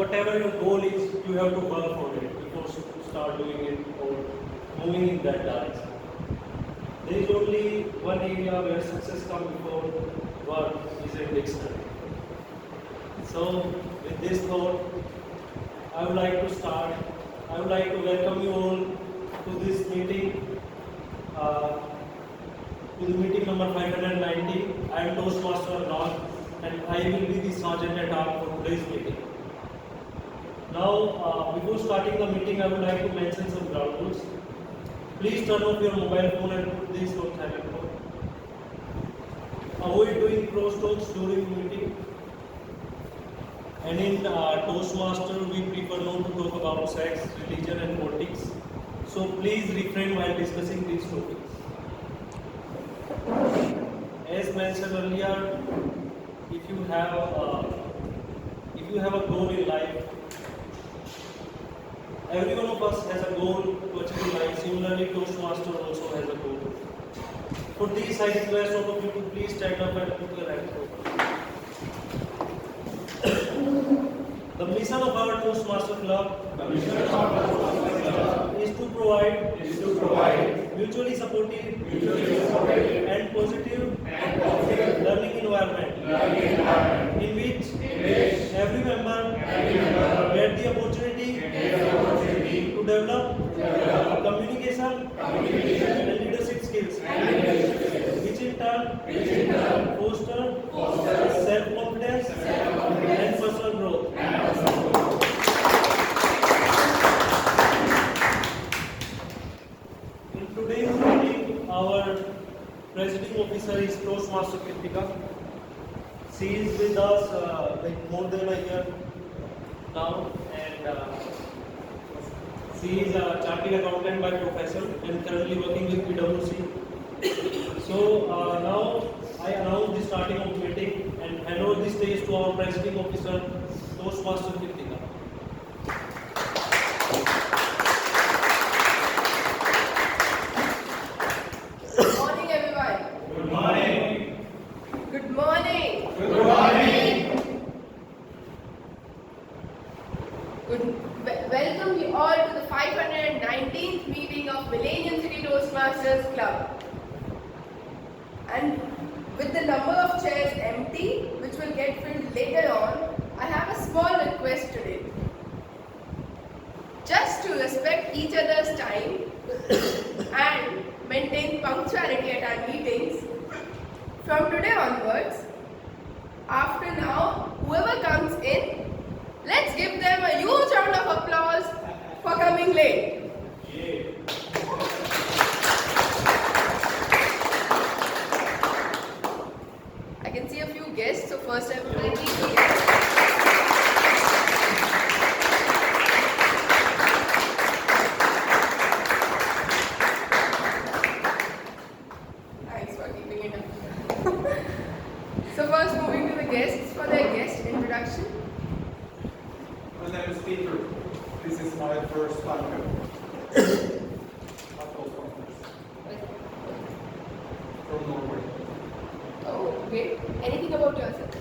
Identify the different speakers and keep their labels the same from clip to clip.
Speaker 1: whatever your goal is, you have to work for it before you start doing it or moving in that direction. There is only one area where success comes before work is in dictionary. So with this thought, I would like to start. I would like to welcome you all to this meeting, to the meeting number 590. I am Toastmaster Arnaud and I will be the Sergeant at Arms for today's meeting. Now, before starting the meeting, I would like to mention some ground rules. Please turn off your mobile phone and put this on silent mode. Avoid doing cross talks during the meeting. And in Toastmaster, we prefer not to talk about sex, religion, and politics. So please refrain while discussing these topics. As mentioned earlier, if you have a goal in life, every one of us has a goal to achieve in life. Similarly, Toastmaster also has a goal. For this, I request all of you to please stand up and put your hands forward. The mission of our Toastmaster Club is to provide mutually supportive and positive learning environment in which every member get the opportunity to develop communication and leadership skills, which in turn foster self-confidence and personal growth. In today's meeting, our presiding officer is Toastmaster Kritika. She is with us more than a year now, and she is a chartered accountant by profession and currently working with PwC. So now I announce the starting of the meeting and hand over the stage to our presiding officer, Toastmaster Kritika.
Speaker 2: Good morning, everyone.
Speaker 1: Good morning.
Speaker 2: Good morning.
Speaker 1: Good morning.
Speaker 2: Welcome you all to the 519th meeting of Millennium City Toastmasters Club. And with the number of chairs empty, which will get filled later on, I have a small request today. Just to respect each other's time and maintain punctuality at our meetings, from today onwards, after now, whoever comes in, let's give them a huge round of applause for coming late. I can see a few guests, so first I will greet the guests. Thanks for keeping it up. So first moving to the guests for their guest introduction.
Speaker 3: My name is Peter. This is my first time here. From Norway.
Speaker 2: Oh, great. Anything about yourself?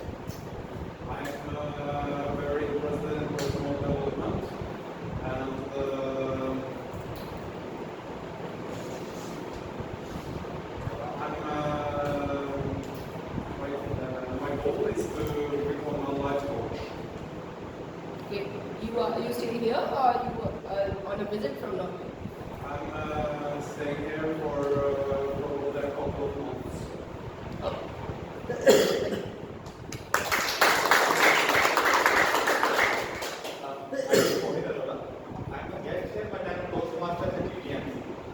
Speaker 3: I'm very interested in personal development and my goal is to become a life coach.
Speaker 2: Okay. Are you staying here or are you on a visit from Norway?
Speaker 3: I'm staying here for probably a couple of months.
Speaker 2: Oh.
Speaker 4: I'm a guest here, but I'm a Toastmaster at GTMC.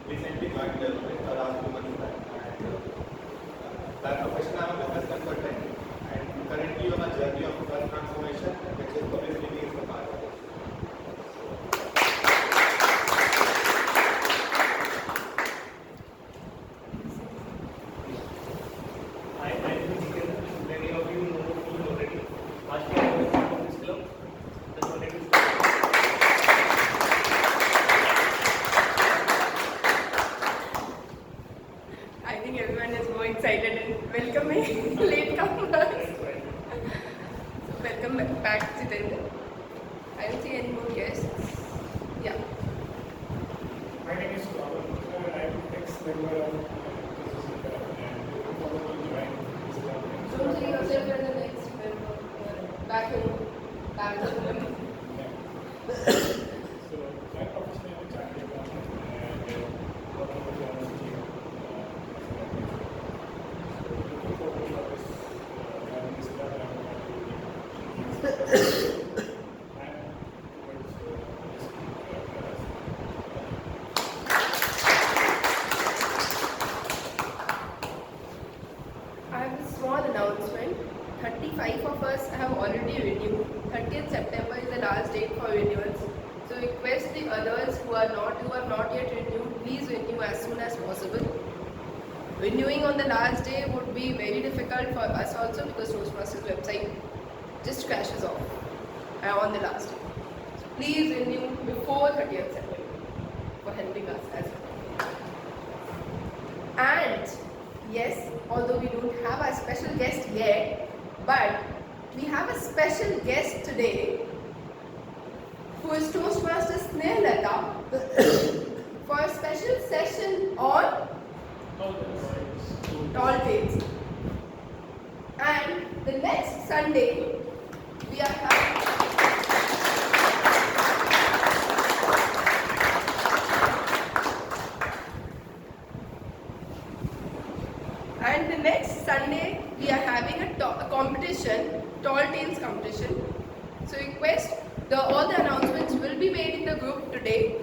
Speaker 4: Recently joined the last 2 months back. And by profession, I'm a business consultant. And currently on a journey of self transformation, which is public speaking is the part of it.
Speaker 1: I think many of you know me already. Last year I was part of this club. Just wanted to
Speaker 2: I think everyone is more excited and welcoming late comers. So welcome back, Jitendra. I
Speaker 3: member of and looking forward to join this club.
Speaker 2: Don't see yourself as the next member. Back home. Back home.
Speaker 3: So, my profession is a chartered accountant and working with the honors team. So, looking forward to this joining this club and towards this
Speaker 2: I have a small announcement. 35 of us have already renewed. 30th September is the last date for renewals. So request the others who have not yet renewed, please renew as soon as possible. Renewing on the last day would be very difficult for us also because Toastmasters website just crashes off on the last day. So please renew before 30th September for helping us as well. And yes, although we don't have a special guest yet, but we have a special guest today who is Toastmaster Snehalata for a special session on tall tales. And the next Sunday we are having a competition, tall tales competition. So request all the announcements will be made in the group today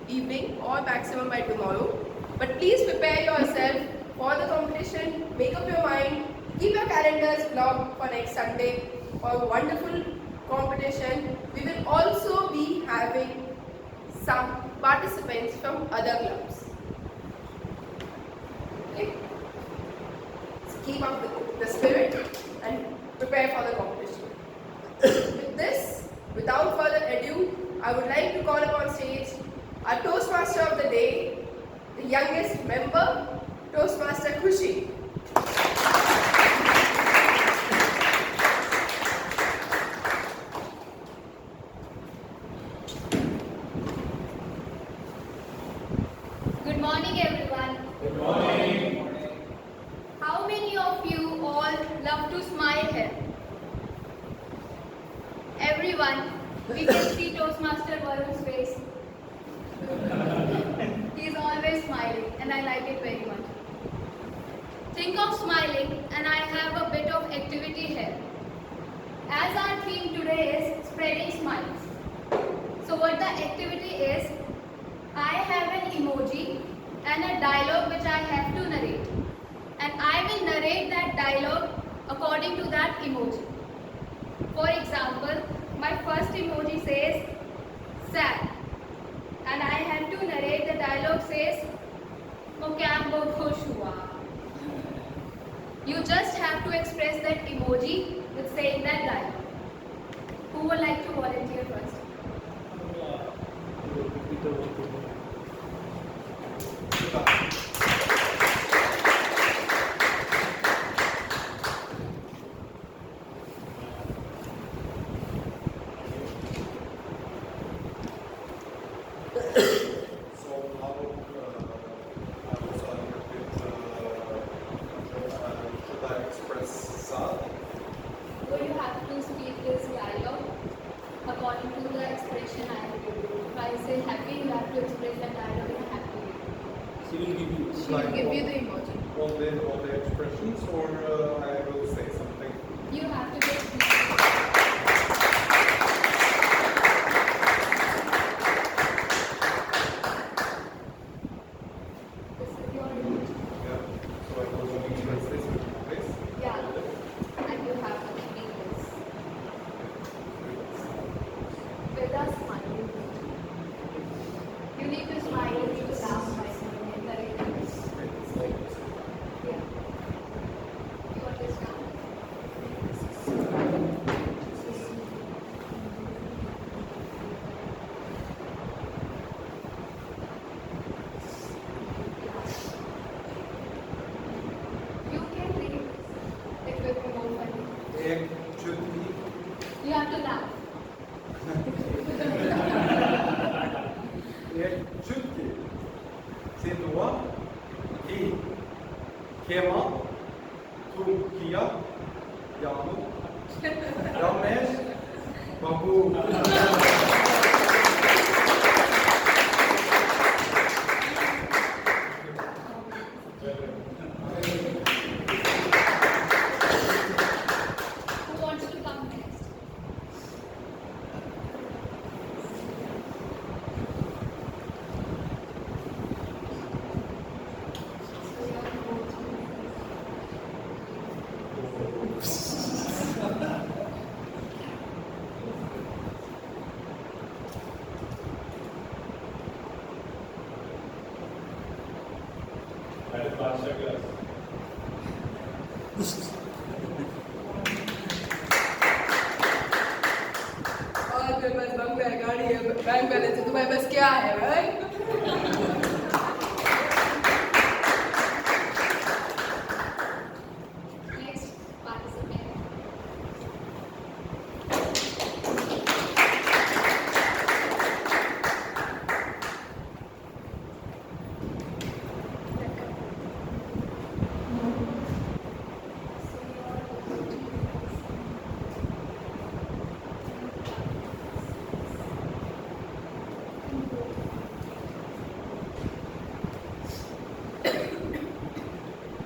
Speaker 2: evening or maximum by tomorrow. But please prepare yourself for the competition, make up your mind, keep your calendars blocked for next Sunday for a wonderful competition. We will also be having some participants from other clubs. Okay? So keep up the spirit and prepare for the competition. With this, without further ado, I would like to call upon stage our Toastmaster of the day, the youngest member, Toastmaster Khushi.
Speaker 5: Good morning, everyone.
Speaker 3: Good morning.
Speaker 5: How many of you all love to smile here? Everyone, we can see Toastmaster Varun's face. He is always smiling and I like it very much. Think of smiling and I have a bit of activity here. As our theme today is spreading smiles. So what the activity is, I have an emoji and a dialogue which I have to narrate. And I will narrate that dialogue according to that emoji. For example, my first emoji says sad. And I have to narrate the dialogue says Mokambho khush hua. You just have to express that emoji with saying that dialogue. Who would like to volunteer first?
Speaker 4: So how I was should I express sad?
Speaker 5: So you have to speak this dialogue according to the expression I have given you. If I say happy, you have to express that dialogue in a happy way.
Speaker 1: She will give you.
Speaker 2: She will give you the emoji.
Speaker 4: All the expressions, or I will say something.
Speaker 5: You have to get this is your emoji.
Speaker 4: Yeah. So I will express this with this.
Speaker 5: Yeah. And you have to speak this with a smile. You need to smile, you need to laugh by smiling. Yeah. You understand? You can read it. It will be more funny.
Speaker 4: एक चुटकी
Speaker 5: You have to laugh.
Speaker 4: एक चुटकी से दुआ
Speaker 6: He, Kema, Tu, Kia, Yamu, Ramesh, Babu.
Speaker 5: Who wants to come next?
Speaker 3: That is Pasha class.
Speaker 2: और मेरे पास bunk है, गाड़ी है, बैंक बैलेंस है, तुम्हारे पास क्या है भाई?
Speaker 5: Next participant.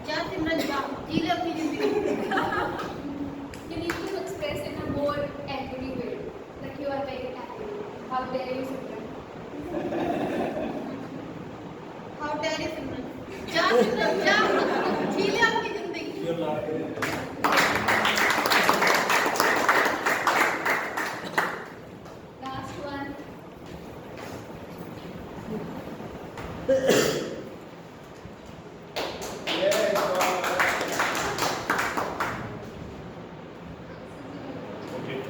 Speaker 7: Ja, Simran, ja. जी ले अपनी जिंदगी.
Speaker 5: You need to express in a more angry way, like you are very angry. How dare you, Simran?
Speaker 7: How dare you, Simran? Ja, Simran, ja. जी ले अपनी जिंदगी.
Speaker 1: You're laughing.
Speaker 5: Last one.
Speaker 4: Yes,
Speaker 3: Okay.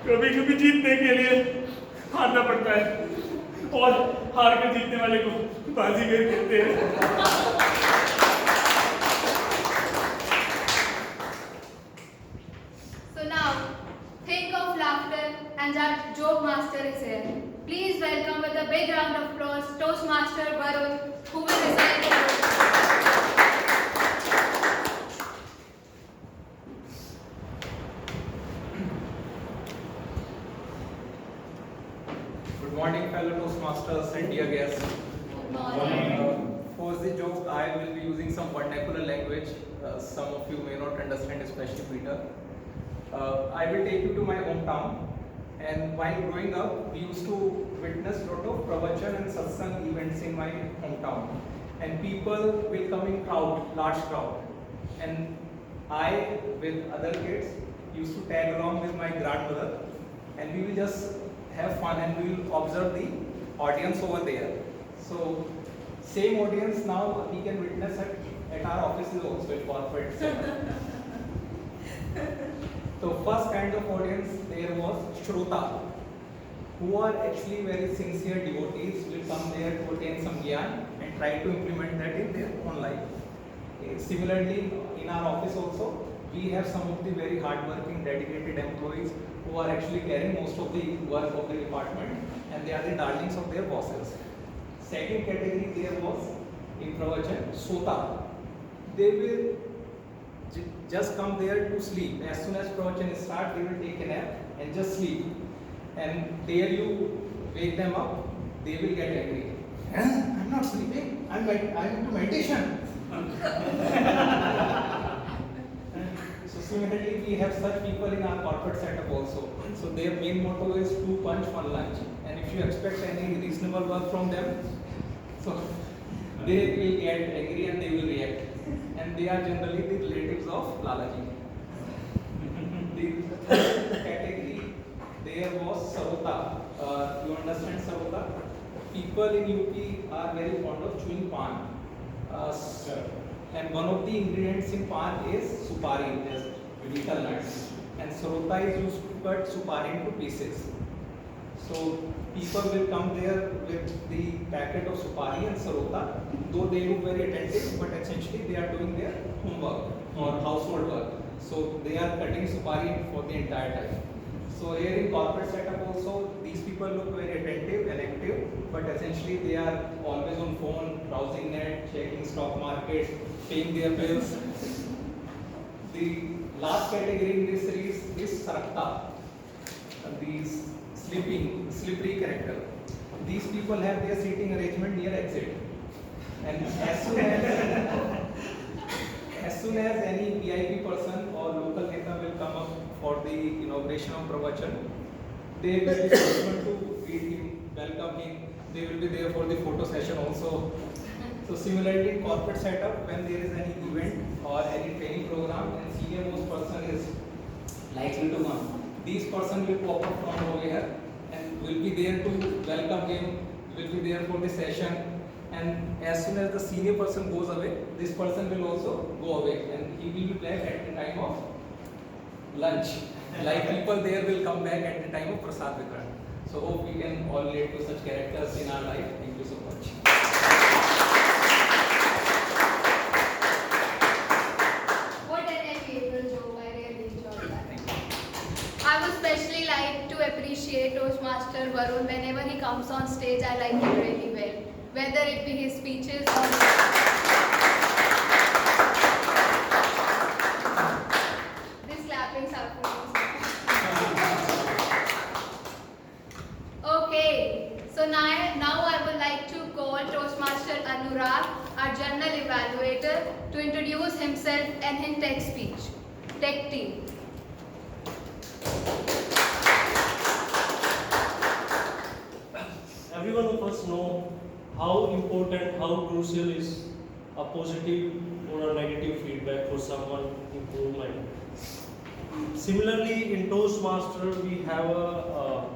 Speaker 8: कभी कभी जीतने के लिए हारना पड़ता है और हार कर जीतने वाले को बाजीगर कहते हैं।
Speaker 5: So now, think of laughter and our joke master is here. Please welcome with a big round of applause Toastmaster Varun, who will recite the joke.
Speaker 6: Good morning, fellow Toastmasters and dear guests.
Speaker 5: Good morning.
Speaker 6: For the joke, I will be using some vernacular language. Some of you may not understand, especially Peter. I will take you to my hometown. And while growing up, we used to witness a lot of pravachan and satsang events in my hometown. And people will come in crowd, large crowd. And I, with other kids, used to tag along with my grandmother. And we will just have fun and we will observe the audience over there. So, same audience now we can witness at our offices also in corporate sector. So first kind of audience there was Shrota, who are actually very sincere devotees, will come there to attain some gyan and try to implement that in their own life. Similarly, in our office also, we have some of the very hardworking, dedicated employees who are actually carrying most of the work of the department, and they are the darlings of their bosses. Second category there was in Pravachan, Sota. They will just come there to sleep. As soon as Pravachan starts, they will take a nap and just sleep. And there you wake them up, they will get angry. I'm not sleeping, I'm into meditation. So similarly, we have such people in our corporate setup also. So their main motto is two punch, one lunch. And if you expect any reasonable work from them, so they will get angry and they will react. And they are generally the relatives of Lalaji. The third category there was Sarota. You understand Sarota? People in UP are very fond of chewing pan. And one of the ingredients in pan is supari, as betel nuts. And Sarota is used to cut supari into pieces. So people will come there with the packet of supari and Sarota, though they look very attentive, but essentially they are doing their homework or household work. So they are cutting supari for the entire time. So here in corporate setup also, these people look very attentive and active, but essentially they are always on phone, browsing net, checking stock market, paying their bills. The last category in this series is Sarakta, these slippery character. These people have their seating arrangement near exit, and as soon as any VIP person or local neta will come up for the inauguration of Pravachan, they will be able to greet him, welcome him. They will be there for the photo session also. So similarly, in corporate setup, when there is any event or any training program and senior most person is likely to come, these person will pop up from over here and will be there to welcome him, will be there for the session. And as soon as the senior person goes away, this person will also go away and he will be back at the time of lunch. Like people there will come back at the time of Prasad Vikran. So hope we can all relate to such characters in our life. Thank you so much.
Speaker 5: What an enviable joke, I really enjoyed that. I would especially like to appreciate Toastmaster Varun. Whenever he comes on stage, I like him really well. Whether it be his speeches or this clapping supplements. Okay, so now I would like to call Toastmaster Anurag, our general evaluator, to introduce himself and his tech team.
Speaker 1: Everyone of us know how important, how crucial is a positive or a negative feedback for someone improvement. Similarly, in Toastmaster, we have a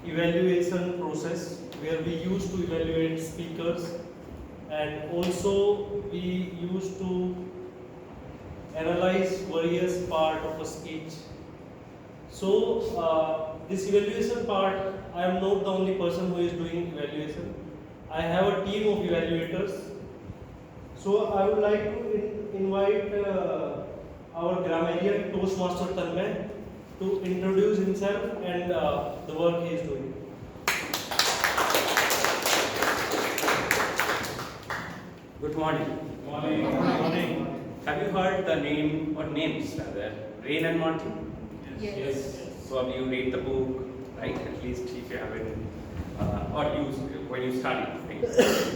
Speaker 1: evaluation process where we used to evaluate speakers, and also we used to analyze various part of a speech. So this evaluation part, I am not the only person who is doing evaluation. I have a team of evaluators. So I would like to invite our grammarian Toastmaster Tanmay to introduce himself and the work he is doing.
Speaker 9: Good morning.
Speaker 1: Morning.
Speaker 9: Have you heard the name or names rather, Rain and Martin?
Speaker 2: Yes.
Speaker 9: So have you read the book, right? At least if you haven't, or use when you study, right?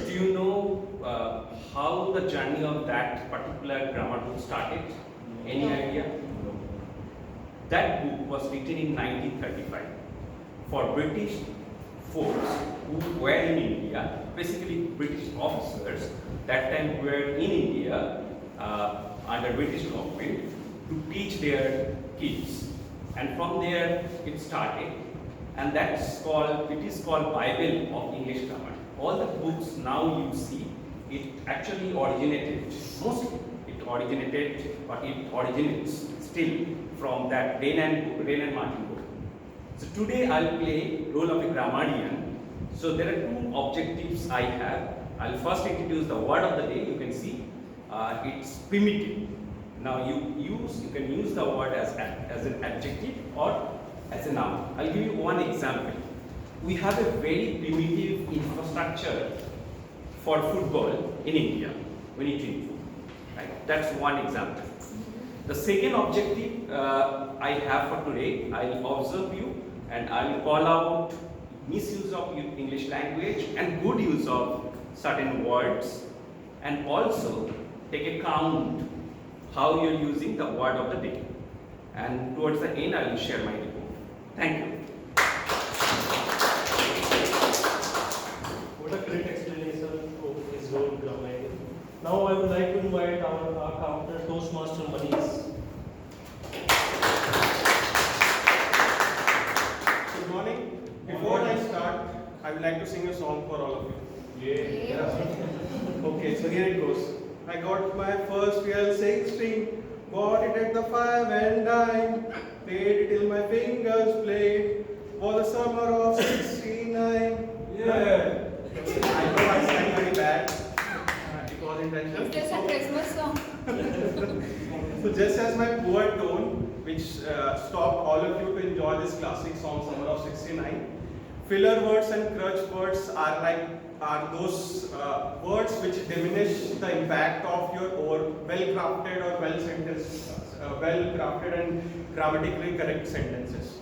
Speaker 9: Do you know how the journey of that particular grammar book started? Any idea? That book was written in 1935 for British folks who were in India, basically British officers that time were in India under British government to teach their kids. And from there it started, and it is called Bible of English Grammar. All the books now you see, it actually originated still from that Rain and Martin book. So today I'll play role of a grammarian. So there are two objectives I have. I'll first introduce the word of the day. You can see it's primitive. Now you can use the word as an adjective or as a noun. I'll give you one example. We have a very primitive infrastructure for football in India. We need to improve. Right? That's one example. The second objective I have for today, I'll observe you and I'll call out misuse of English language and good use of certain words, and also take account how you're using the word of the day. And towards the end, I will share my report. Thank you.
Speaker 1: What a great explanation of his role grammarian. Now I would like to invite our accountant Toastmaster Manish.
Speaker 3: Good morning. Before I start, I would like to sing a song for all of you. Okay, so here it goes. I got my first real 6 string, bought it at the 5 and dime, played it till my fingers played, was the summer of 69. Yeah. I know I sang very bad. It was intentional.
Speaker 2: Is this a Christmas song?
Speaker 3: So So just as my poor tone, which stopped all of you to enjoy this classic song Summer of '69, filler words and crutch words are those words which diminish the impact of your well-crafted or well-crafted and grammatically correct sentences.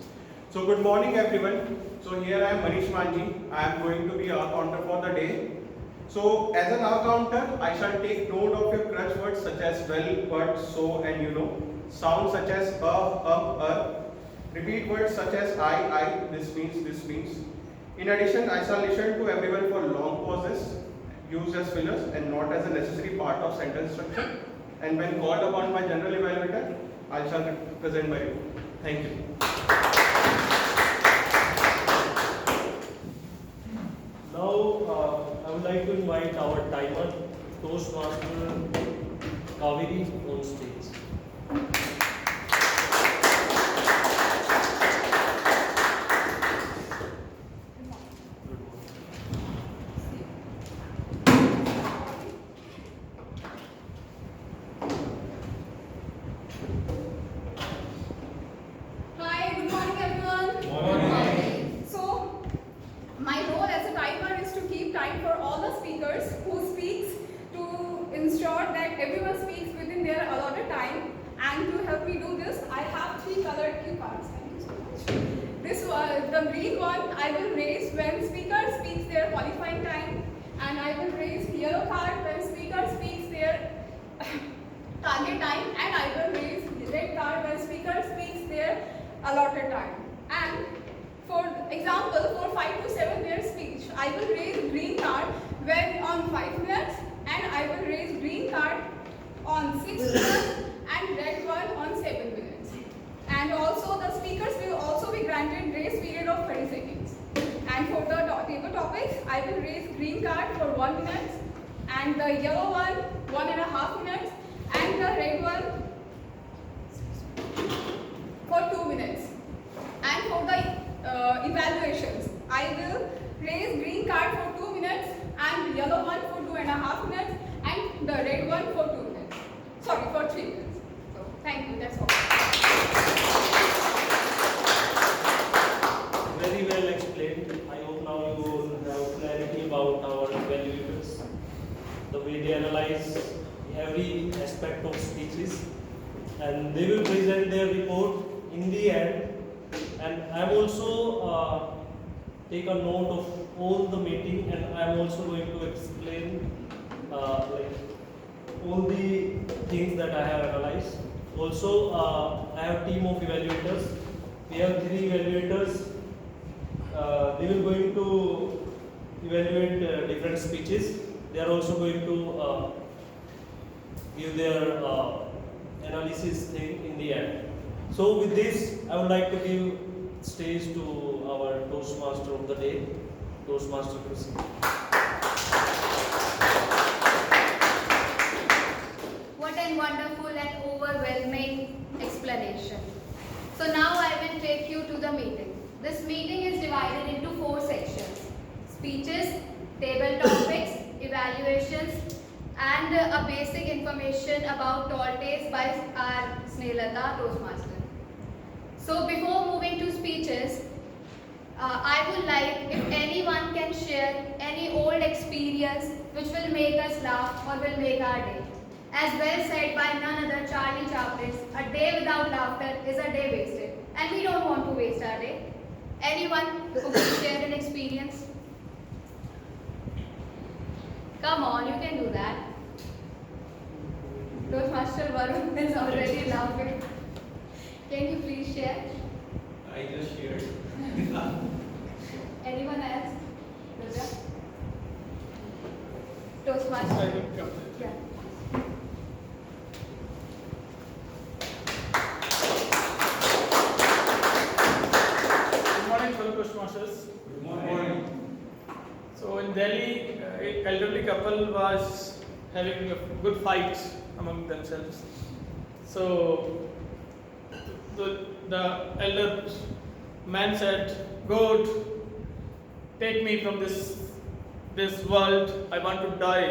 Speaker 3: So good morning everyone. So here I am Manish Manji. I am going to be our counter for the day. So as an our counter, I shall take note of your crutch words such as well, but, so and you know. Sounds such as repeat words such as I, this means. In addition, I shall listen to everyone for long pauses, used as fillers and not as a necessary part of sentence structure. And when called upon by general evaluator, I shall present my report. Thank you.
Speaker 1: Now, I would like to invite our timer, Toastmaster Kaveri, on stage.
Speaker 2: Hi, good morning everyone. So, my role as a timer is to keep time for all the speakers who speaks to ensure that everyone speaks within their allotted time. And to help me do this, I have 3 colored cue cards. Thank you so much. This one, the green one, I will raise when speaker speaks their qualifying time, and I will raise yellow card when speaker speaks their target time, and I will raise red card when speaker speaks their allotted time. And for example, for 5 to 7 minute speech, I will raise green card when on 5 minutes, and I will raise green card on 6 minutes and red one on 7 minutes. And also the speakers will also be granted grace period of 30 seconds. And for the table topics, I will raise green card for 1 minute, and the yellow one 1.5 minutes, and the red one for 2 minutes. And for the evaluations, I will raise green card for 2 minutes, and yellow one for 2.5 minutes, and the red one for 2 minutes. Sorry, for 3 minutes. So thank you. That's all.
Speaker 1: Very well explained. I hope now you have clarity about our evaluators, the way they analyze every aspect of speeches, and they will present their report in the end. And I am also take a note of all the meeting, and I am also going to explain all the things that I have analyzed. Also, I have a team of evaluators. We have 3 evaluators. They will going to evaluate different speeches. They are also going to give their analysis thing in the end. So with this, I would like to give stage to our Toastmaster of the day, Toastmaster Chrissy.
Speaker 5: What a wonderful and overwhelming explanation. So now I will take you to the meeting. This meeting is divided into 4 sections: speeches, table topics, evaluations, and a basic information about tall tales by our Snehata Toastmaster. So before moving to speeches, I would like if anyone can share any old experience which will make us laugh or will make our day. As well said by none other Charlie Chaplin, a day without laughter is a day wasted. And we don't want to waste our day. Anyone who can share an experience? Come on, you can do that. Toastmaster Varun is already laughing. Can you please share?
Speaker 6: I just shared.
Speaker 5: Anyone else? Rudra? Toastmaster? Yeah.
Speaker 8: Good morning, fellow Toastmasters.
Speaker 6: Good morning.
Speaker 8: So in Delhi, an elderly couple was having a good fight among themselves. So the elder man said, "God, take me from this world. I want to die."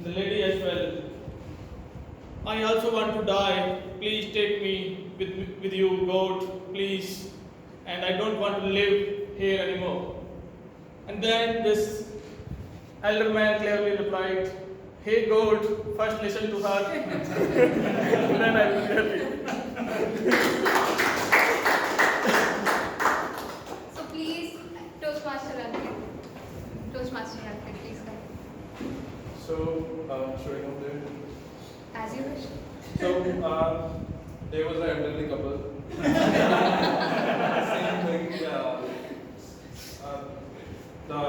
Speaker 8: The lady as well. I also want to die. Please take me with you, goat, please. And I don't want to live here anymore. And then this elder man clearly replied, hey goat, first listen to her. Then I will tell you.
Speaker 5: So please, Toastmaster Ankit. Toastmaster Ankit, please come.
Speaker 3: So, showing up there.
Speaker 5: As you wish.
Speaker 3: So, there was an elderly couple. Same thing. The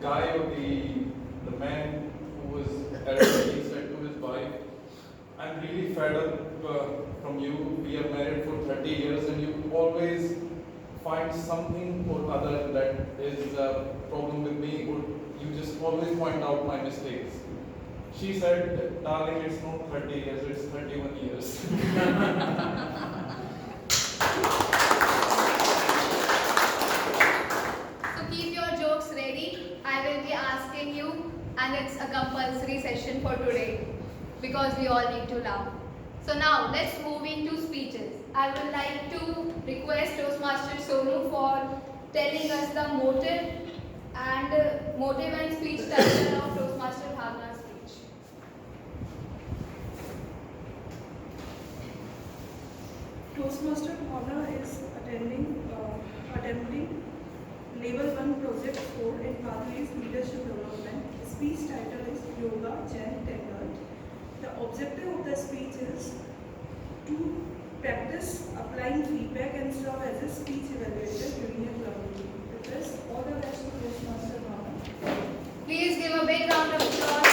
Speaker 3: guy or the man who was elderly said to his wife, "I'm really fed up from you. We are married for 30 years, and you always find something or other that is a problem with me, or you just always point out my mistakes." She said, "Darling, it's not 30 years, it's 31 years."
Speaker 5: So keep your jokes ready. I will be asking you, and it's a compulsory session for today because we all need to laugh. So now let's move into speeches. I would like to request Toastmaster Sonu for telling us the motive and speech title of Toastmaster Bhavna's speech.
Speaker 10: Toastmaster Bhavna is attempting Level 1 Project 4 in Pathways Leadership Development. The speech title is Yoga Zen Tangled. The objective of the speech is to practice applying feedback and serve as a speech evaluator during your club meeting. With this, all the best to Toastmaster Bhavna.
Speaker 5: Please give a big round of applause.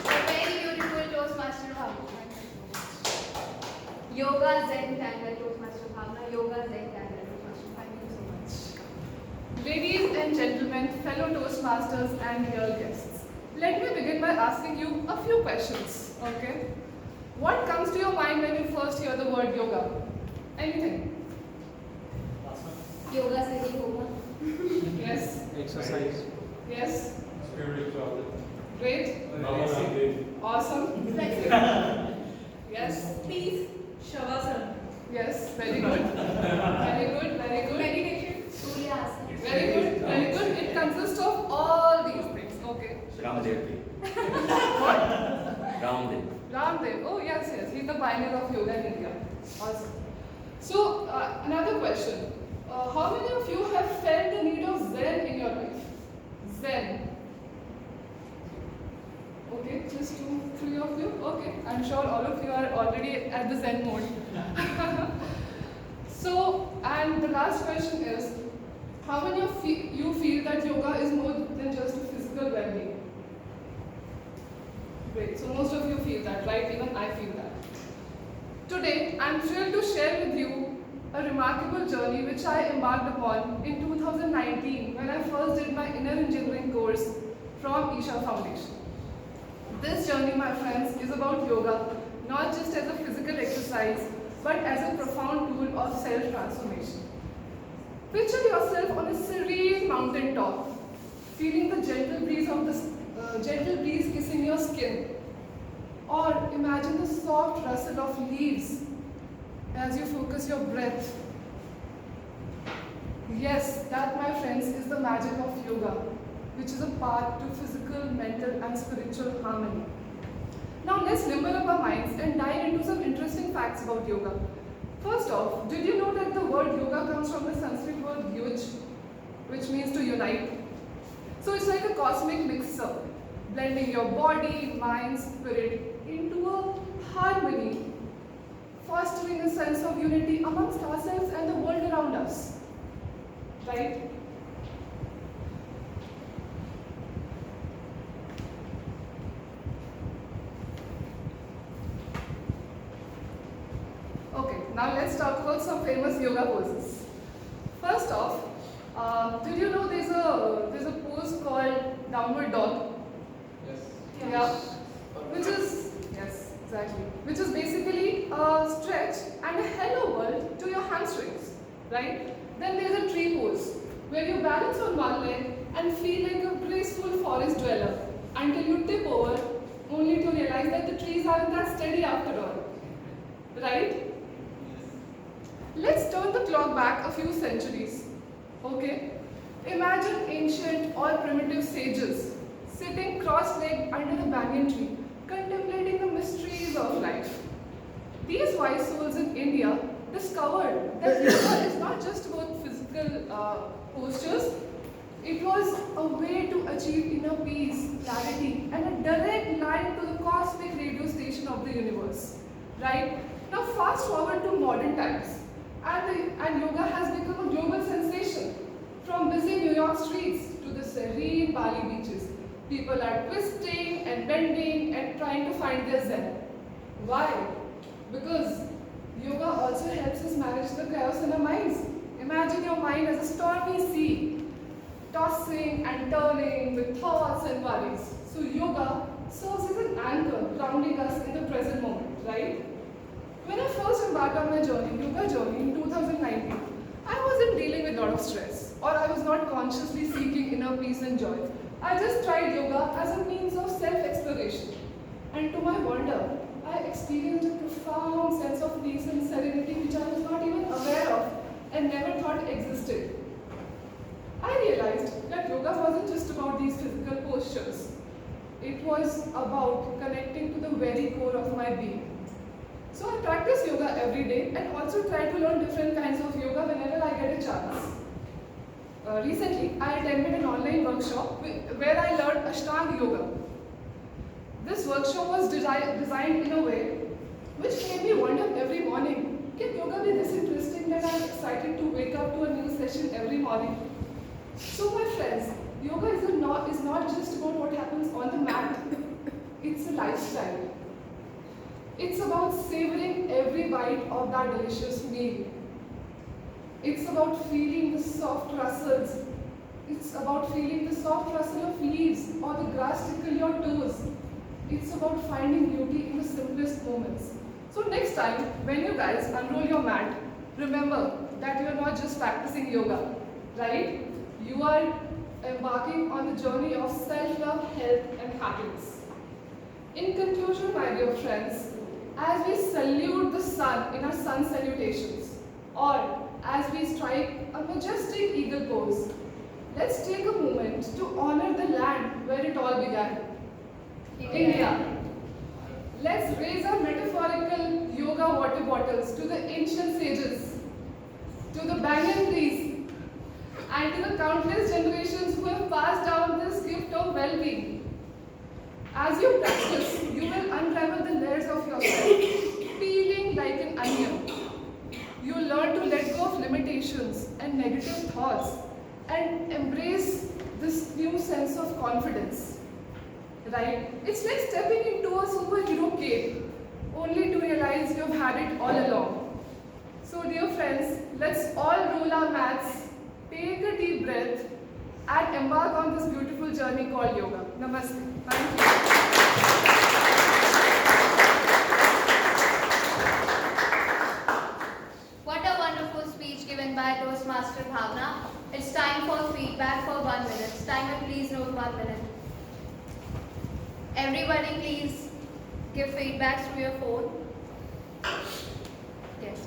Speaker 5: A very beautiful Toastmaster Bhavna. Yoga Zen Tangle Toastmaster Bhavna. Yoga Zen Tangle Toastmaster. Thank you so much.
Speaker 11: Ladies and gentlemen, fellow Toastmasters and dear guests, let me begin by asking you a few questions, okay? What comes to your mind when you first hear the word yoga? Anything?
Speaker 5: Yoga Segi Yoga.
Speaker 11: Yes?
Speaker 6: Exercise.
Speaker 11: Yes?
Speaker 3: Spirituality.
Speaker 11: Great?
Speaker 3: Namaste.
Speaker 11: Awesome? Yes?
Speaker 10: Please, Shavasana.
Speaker 11: Yes, very good. Very good, very good.
Speaker 5: Meditation. Surya Asana.
Speaker 11: Very good, very good. It consists of all these things, okay?
Speaker 9: Ramdev. Ramdev.
Speaker 11: Ramdev. Oh, yes, yes. He's the pioneer of yoga in India. Awesome. So, another question. How many of you have felt the need of Zen in your life? Zen. Okay, just 2, 3 of you. Okay, I'm sure all of you are already at the Zen mode. So, and the last question is, how many of you feel that yoga is more than just a physical well-being? Great, so most of you feel that, right? Even I feel that. Today, I'm thrilled to share with you a remarkable journey which I embarked upon in 2019 when I first did my inner engineering course from Isha Foundation. This journey, my friends, is about yoga, not just as a physical exercise, but as a profound tool of self-transformation. Picture yourself on a serene mountain top, feeling the gentle breeze kissing your skin. Or imagine the soft rustle of leaves as you focus your breath. Yes, that, my friends, is the magic of yoga, which is a path to physical, mental, and spiritual harmony. Now let's limber up our minds and dive into some interesting facts about yoga. First off, did you know that the word yoga comes from the Sanskrit word yuj, which means to unite? So it's like a cosmic mixer, blending your body, mind, spirit into a harmony, fostering a sense of unity amongst ourselves and the world around us. Right? Okay, now let's talk about some famous yoga poses. First off, did you know there's a pose called downward dog?
Speaker 3: Yes.
Speaker 11: Yeah. Which is basically a stretch and a hello world to your hamstrings, right? Then there's a tree pose where you balance on one leg and feel like a graceful forest dweller until you tip over aren't that steady after all. Right? Let's turn the clock back a few centuries. Okay? Imagine ancient or primitive sages sitting cross-legged under a banyan tree, contemplating the mysteries of life. These wise souls in India discovered that yoga is not just about physical postures. It was a way to achieve inner peace, clarity, and a direct line to the cosmic radio station of the universe. Right? Now fast forward to modern times, and yoga has become a global sensation. From busy New York streets to the serene Bali beaches, people are twisting and bending and trying to find their zen. Why? Because yoga also helps us manage the chaos in our minds. Imagine your mind as a stormy sea, tossing and turning with thoughts and worries. So yoga serves as an anchor, grounding us in the present moment, right? When I first embarked on my journey, yoga journey in 2019, I wasn't dealing with a lot of stress, or I was not consciously seeking inner peace and joy. I just tried yoga as a means of self-exploration. And to my wonder, I experienced a profound sense of peace and serenity which I was not even aware of and never thought existed. I realized that yoga wasn't just about these physical postures. It was about connecting to the very core of my being. So I practice yoga every day and also try to learn different kinds of yoga whenever I get a chance. Recently, I attended an online workshop where I learned Ashtanga Yoga. This workshop was designed in a way which made me wonder every morning, can yoga be this interesting that I'm excited to wake up to a new session every morning? So my friends, yoga is not just about what happens on the mat, it's a lifestyle. It's about savoring every bite of that delicious meal. It's about feeling the soft rustles. It's about feeling the soft rustle of leaves or the grass tickle your toes. It's about finding beauty in the simplest moments. So next time, when you guys unroll your mat, remember that you're not just practicing yoga, right? You are embarking on the journey of self-love, health, and happiness. In conclusion, my dear friends, as we salute the sun in our sun salutations, or as we strike a majestic eagle pose, let's take a moment to honor the land where it all began, India. Let's raise our metaphorical yoga water bottles to the ancient sages, to the banyan trees, and to the countless generations who have passed down this gift of well-being. As you practice, you will unravel the layers of yourself, peeling like an onion. You will learn to let go of limitations and negative thoughts and embrace this new sense of confidence. Right? It's like stepping into a superhero cape, only to realize you've had it all along. So dear friends, let's all roll our mats, take a deep breath, and embark on this beautiful journey called yoga. Namaste. Thank you.
Speaker 5: What a wonderful speech given by Toastmaster Bhavna. It's time for feedback for 1 minute. Timer, please note 1 minute. Everybody please give feedbacks through your phone. Yes.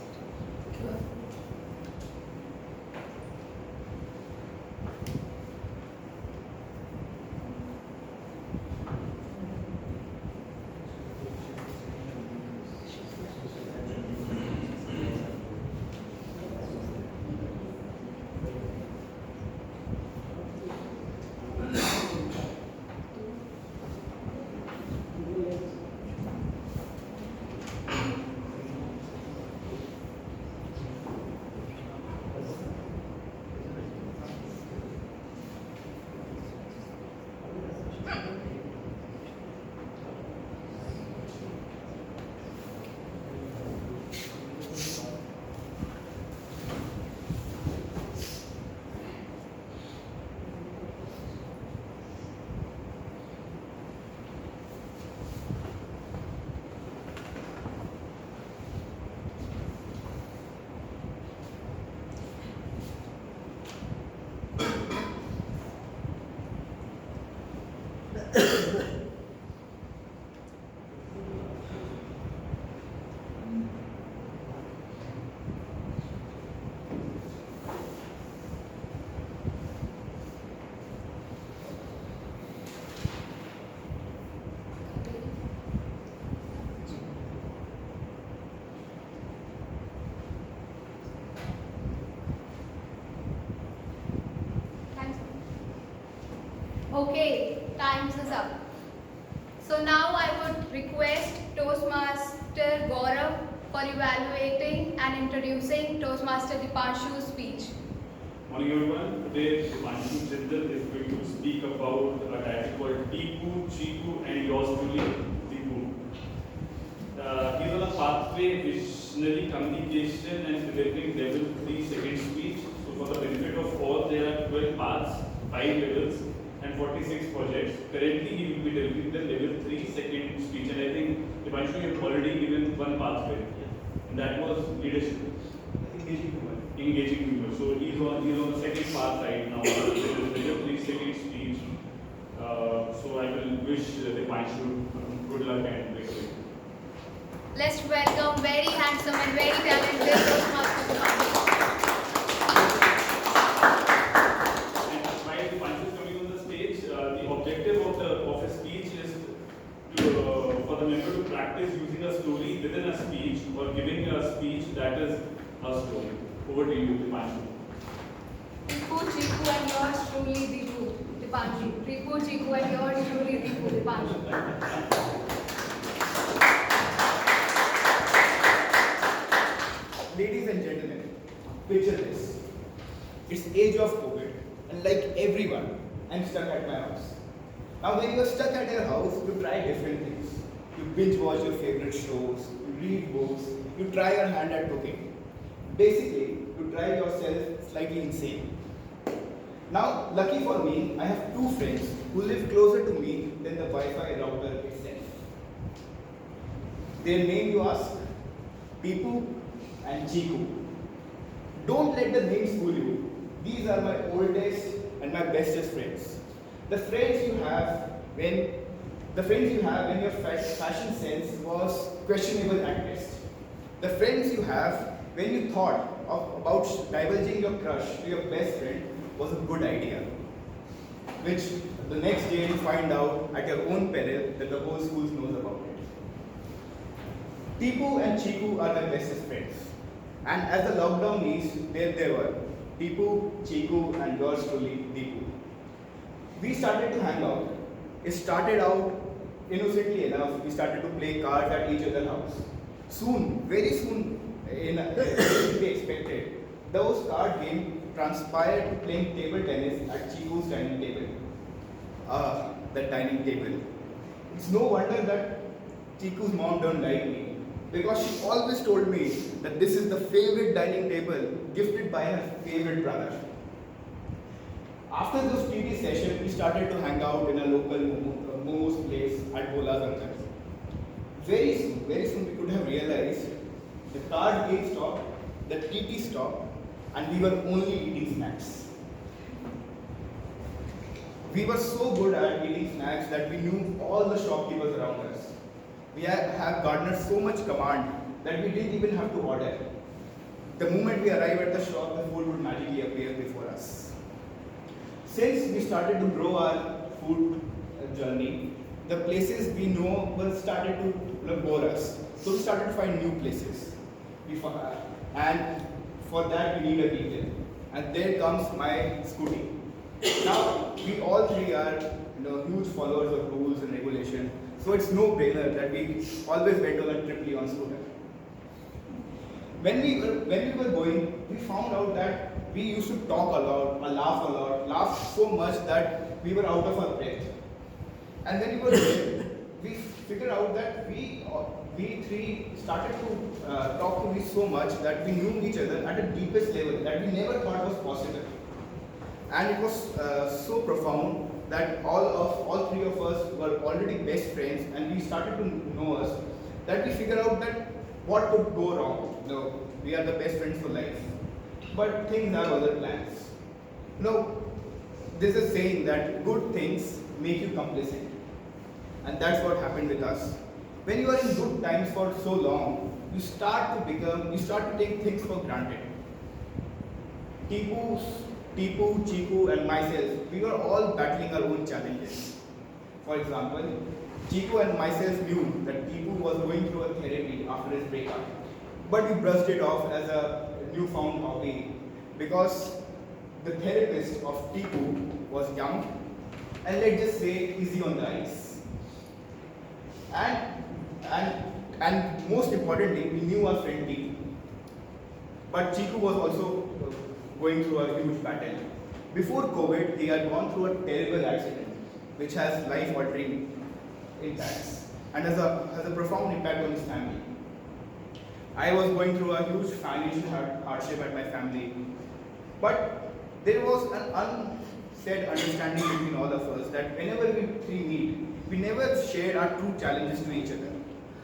Speaker 5: Okay, time's is up. So now I would request Toastmaster Gaurav for evaluating and introducing Toastmaster Dipanshu's speech.
Speaker 9: Morning everyone. Today Dipanshu Jindal is going to speak about a title called Tipu, Chiku and yours truly, Tipu. He's on a pathway visionary communication and delivering level 3 second speech. So for the benefit of all, there are 12 paths, 5 levels and 46 projects. Currently he will be delivering the level 3 second speech, and I think Dipanshu has already given one pathway. And that was leadership. Engaging people. So he's on the second path right now. There is level 3 second speech. So I will wish Dipanshu good luck and victory.
Speaker 5: Let's welcome very handsome and very talented Toastmaster Dipanshu.
Speaker 9: And while Dipanshu is coming on the stage, the objective of a speech is for the member to practice using a story within a speech or giving a speech that is a story. Over to you, Dipanshu.
Speaker 5: Ripu, Chiku and yours truly, Dipanshu. Ripu, Chiku and yours truly, Dipanshu.
Speaker 12: Ladies and gentlemen, picture this. It's age of COVID, and like everyone, I'm stuck at my house. Now when you're stuck at your house, you try different things. You binge watch your favorite shows, you read books, you try your hand at cooking. Basically, you drive yourself slightly insane. Now, lucky for me, I have two friends who live closer to me than the Wi-Fi router itself. Their name you ask? Tipu and Chiku. Don't let the names fool you. These are my oldest and my bestest friends. The friends you have when your fashion sense was questionable at best. The friends you have when you thought about divulging your crush to your best friend was a good idea, which the next day you find out at your own peril that the whole school knows about it. Tipu and Chiku are my bestest friends, and as the lockdown eased, there they were, Tipu, Chiku and yours truly, Tipu. We started to hang out. It started out innocently enough, we started to play cards at each other's house. Soon, very soon, to be expected, those card games transpired to playing table tennis at Chiku's dining table. That dining table. It's no wonder that Chiku's mom don't like me, because she always told me that this is the favorite dining table gifted by her favorite brother. After those TT sessions, we started to hang out in a local momos place at Bola Zangar. Very soon we could have realized the card game stopped, the TT stopped, and we were only eating snacks. We were so good at eating snacks that we knew all the shopkeepers around us. We have garnered so much command that we didn't even have to order. The moment we arrived at the shop, the food would magically appear before us. Since we started to grow our food journey, the places we know started to bore us. So we started to find new places. And for that we need a vehicle. And there comes my scooty. Now we all three are huge followers of rules and regulation. So it's no brainer that we always went on a trip on scooter. When we were going, we found out that we used to talk a lot, laugh so much that we were out of our breath. And when we were there, we figured out that we three started to talk to each so much that we knew each other at the deepest level that we never thought was possible. And it was so profound that all three of us were already best friends, and we started to know us that we figured out that what could go wrong. No, we are the best friends for life. But things have other plans. There's a saying that good things make you complacent. And that's what happened with us. When you are in good times for so long, you start to take things for granted. Tipu, Chiku and myself, we were all battling our own challenges. For example, Chiku and myself knew that Tipu was going through a therapy after his breakup. But we brushed it off as a newfound hobby because the therapist of Tipu was young, and let's just say easy on the ice. And most importantly, we knew our friend Chiku. But Chiku was also going through a huge battle. Before COVID, he had gone through a terrible accident, which has life-altering impacts and has a profound impact on his family. I was going through a huge financial hardship at my family, but there was an unsaid understanding between all of us that whenever we three meet, we never shared our true challenges to each other.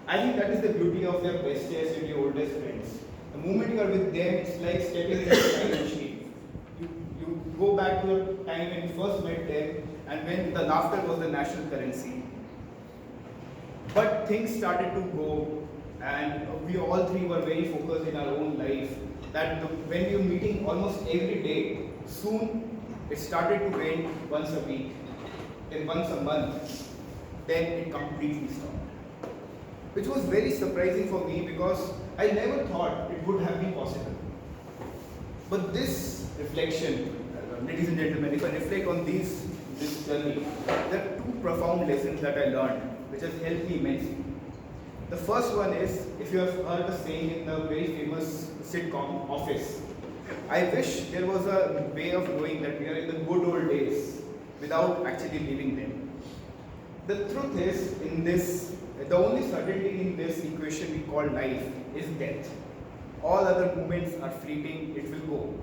Speaker 12: I think that is the beauty of your bestest and your oldest friends. The moment you are with them, it's like stepping into a time machine. You go back to a time when you first met them and when the laughter was the national currency. But things started to go, and we all three were very focused in our own life. That when we were meeting almost every day, soon it started to rain once a week, then once a month, then it completely stopped. Which was very surprising for me because I never thought it would have been possible. But this reflection, ladies and gentlemen, if I reflect on this journey, there are two profound lessons that I learned, which has helped me immensely. The first one is, if you have heard the saying in the very famous sitcom Office, I wish there was a way of knowing that we are in the good old days without actually living them. The truth is, the only certainty in this equation we call life is death. All other moments are fleeting, it will go.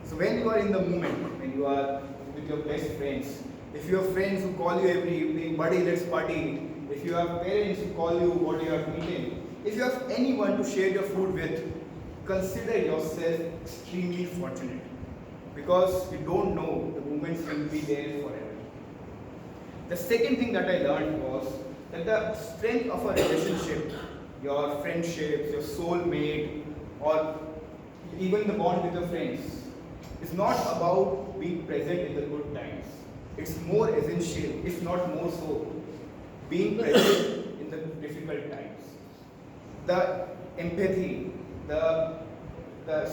Speaker 12: So when you are in the moment, when you are with your best friends, if you have friends who call you every evening, buddy, let's party, if you have parents who call you what you have eaten, if you have anyone to share your food with, consider yourself extremely fortunate, because you don't know the moments will be there forever. The second thing that I learned was that the strength of a relationship, your friendships, your soulmate, or even the bond with your friends, is not about being present in the good times. It's more essential, if not more so, being present in the difficult times. The empathy, the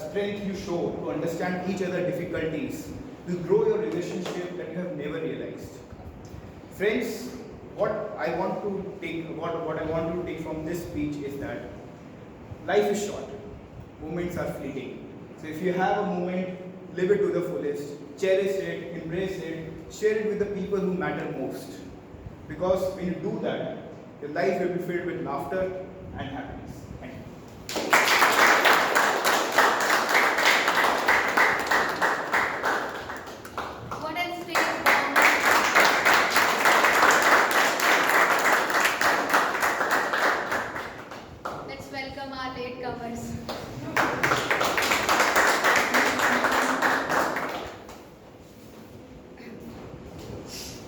Speaker 12: strength you show to understand each other's difficulties will grow your relationship that you have never realized. Friends, what I want to take from this speech is that life is short, moments are fleeting. So if you have a moment, live it to the fullest, cherish it, embrace it, share it with the people who matter most. Because when you do that, your life will be filled with laughter and happiness. Thank you.
Speaker 5: What else do you want? Let's welcome our latecomers.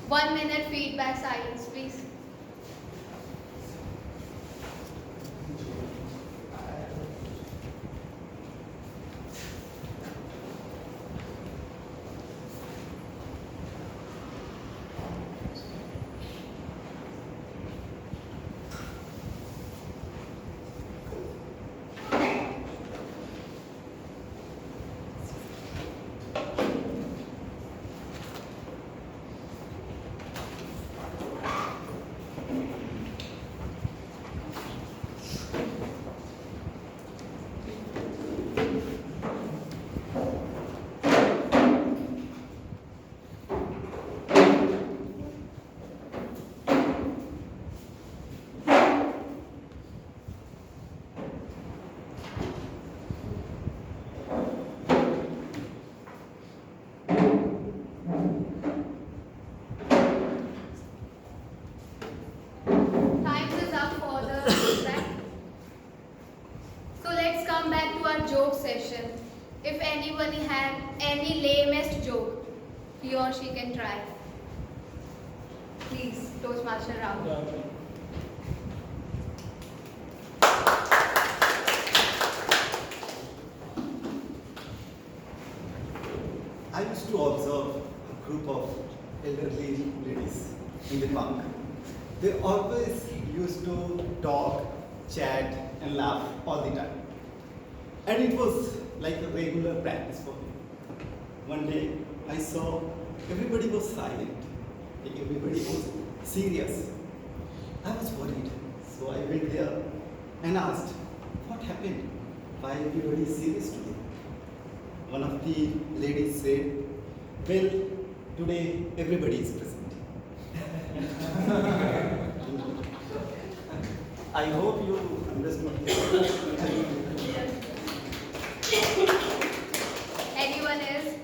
Speaker 5: 1 minute feedback silence, please. Joke session. If anyone had any lamest joke, he or she can try. Please, Toastmaster Rahul.
Speaker 13: I used to observe a group of elderly ladies in the park. They always used to talk, chat, and laugh all the time. And it was like a regular practice for me. One day, I saw everybody was silent. Everybody was serious. I was worried, so I went there and asked, what happened? Why everybody is serious today? One of the ladies said, well, today everybody is present. I hope you understood.
Speaker 5: Anyone else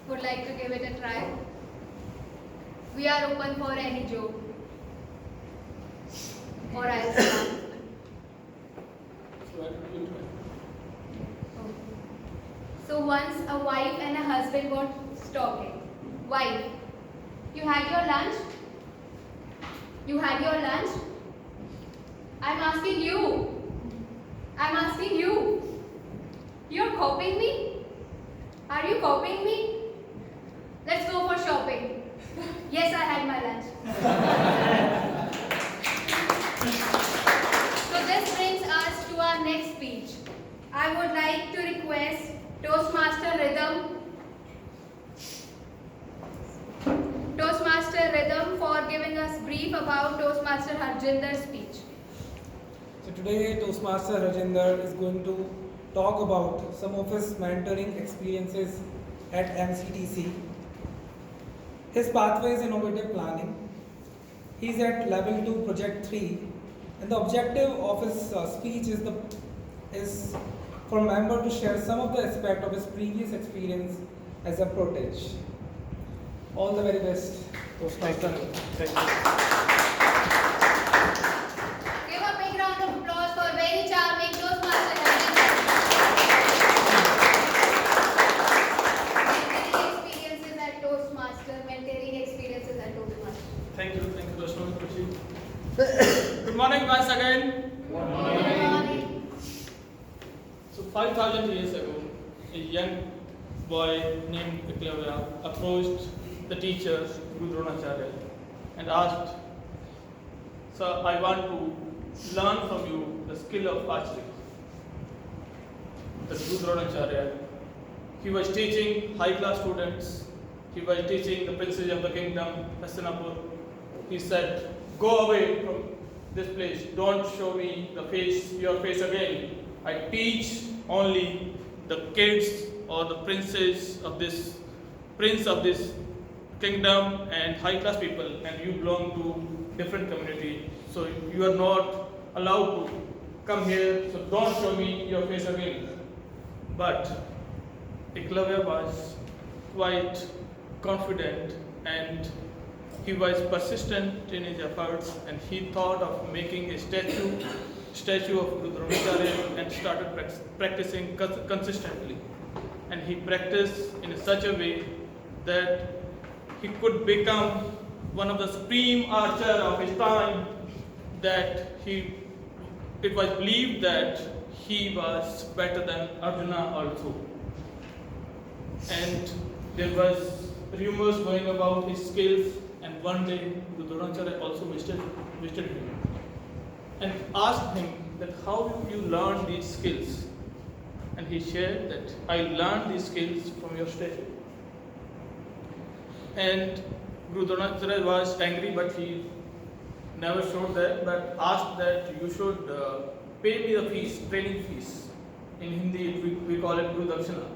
Speaker 5: would like to give it a try? We are open for any joke. Or I'll start. So once a wife and a husband were talking. Wife, you had your lunch? You had your lunch? I'm asking you. I'm asking you. You're copying me? Are you copying me? Let's go for shopping. Yes, I had my lunch. So this brings us to our next speech. I would like to request Toastmaster Rhythm for giving us brief about Toastmaster Harjinder's speech.
Speaker 14: So today Toastmaster Harjinder is going to talk about some of his mentoring experiences at MCTC. His pathway is innovative planning. He's at level 2 project 3 and the objective of his speech is for a member to share some of the aspect of his previous experience as a protege. All the very best, Toastmaster.
Speaker 8: Thank you.
Speaker 5: Give a big round of applause for very charming Toastmaster Harjinder. Mentoring experiences at Toastmaster.
Speaker 8: Thank you, Toastmaster. Good morning once again.
Speaker 5: Good morning.
Speaker 8: So 5,000 years ago, a young boy named Eklavya approached the teacher Guru Dronacharya and asked, "Sir, I want to learn from you the skill of archery." The Guru Dronacharya, he was teaching high-class students. He was teaching the princes of the kingdom, Hastinapur. He said, "Go away from this place. Don't show me your face again. I teach only the kids or the princes of this kingdom and high-class people, and you belong to different community. So you are not allowed to come here. So don't show me your face again." But Eklavya was quite confident and he was persistent in his efforts, and he thought of making a statue of Guru Dronacharya and started practicing consistently. And he practiced in such a way that he could become one of the supreme archer of his time, that it was believed that he was better than Arjuna also. And there was rumors going about his skills, and one day Guru Dronacharya also visited him and asked him that how you learn these skills. And he shared that, "I learned these skills from your statue." And Guru Dronacharya was angry, but he never showed that, but asked that you should pay me the fees, training fees. In Hindi we call it Guru Dakshina.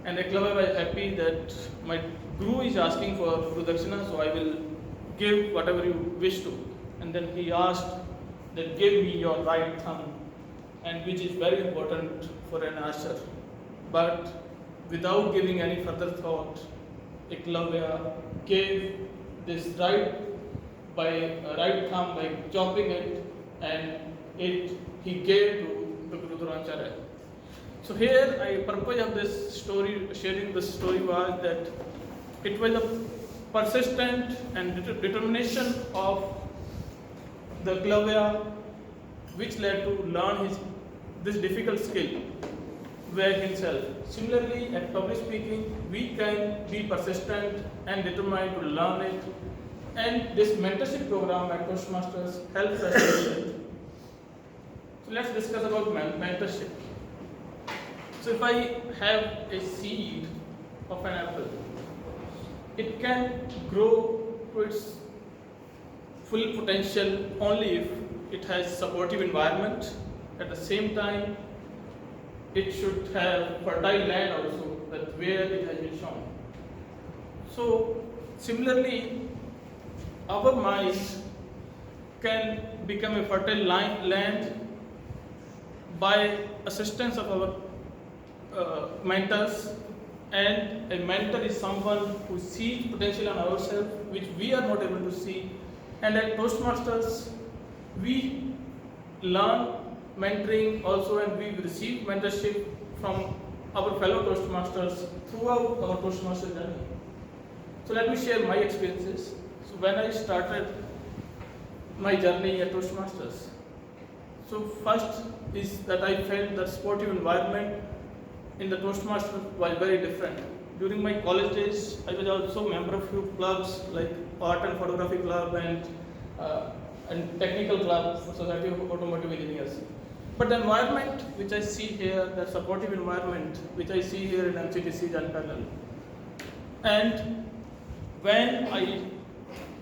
Speaker 8: And Eklavya was happy that my Guru is asking for Guru Dakshina, so I will give whatever you wish to. And then he asked that, "Give me your right thumb," and which is very important for an archer. But without giving any further thought, Eklavya gave this right thumb by chopping it, and he gave to the Guru Dronacharya. So here, the purpose of this story, sharing this story, was that it was a persistent and determination of the Eklavya which led to learn this difficult skill by himself. Similarly, at public speaking, we can be persistent and determined to learn it, and this mentorship program at Toastmasters helps us to do it. So let's discuss about mentorship. So if I have a seed of an apple, it can grow to its full potential only if it has supportive environment. At the same time, it should have fertile land also, that where it has been shown. So similarly, our mind can become a fertile land by assistance of our mentors, and a mentor is someone who sees potential in ourselves which we are not able to see. And at Toastmasters, we learn mentoring also, and we receive mentorship from our fellow Toastmasters throughout our Toastmaster journey. So let me share my experiences. So when I started my journey at Toastmasters, so first is that I felt that supportive environment in the Toastmasters was very different. During my college days, I was also a member of few clubs like Art and Photography Club and Technical Club for Society of Automotive Engineers. But the environment which I see here, the supportive environment which I see here in MCTC is unparalleled. And when I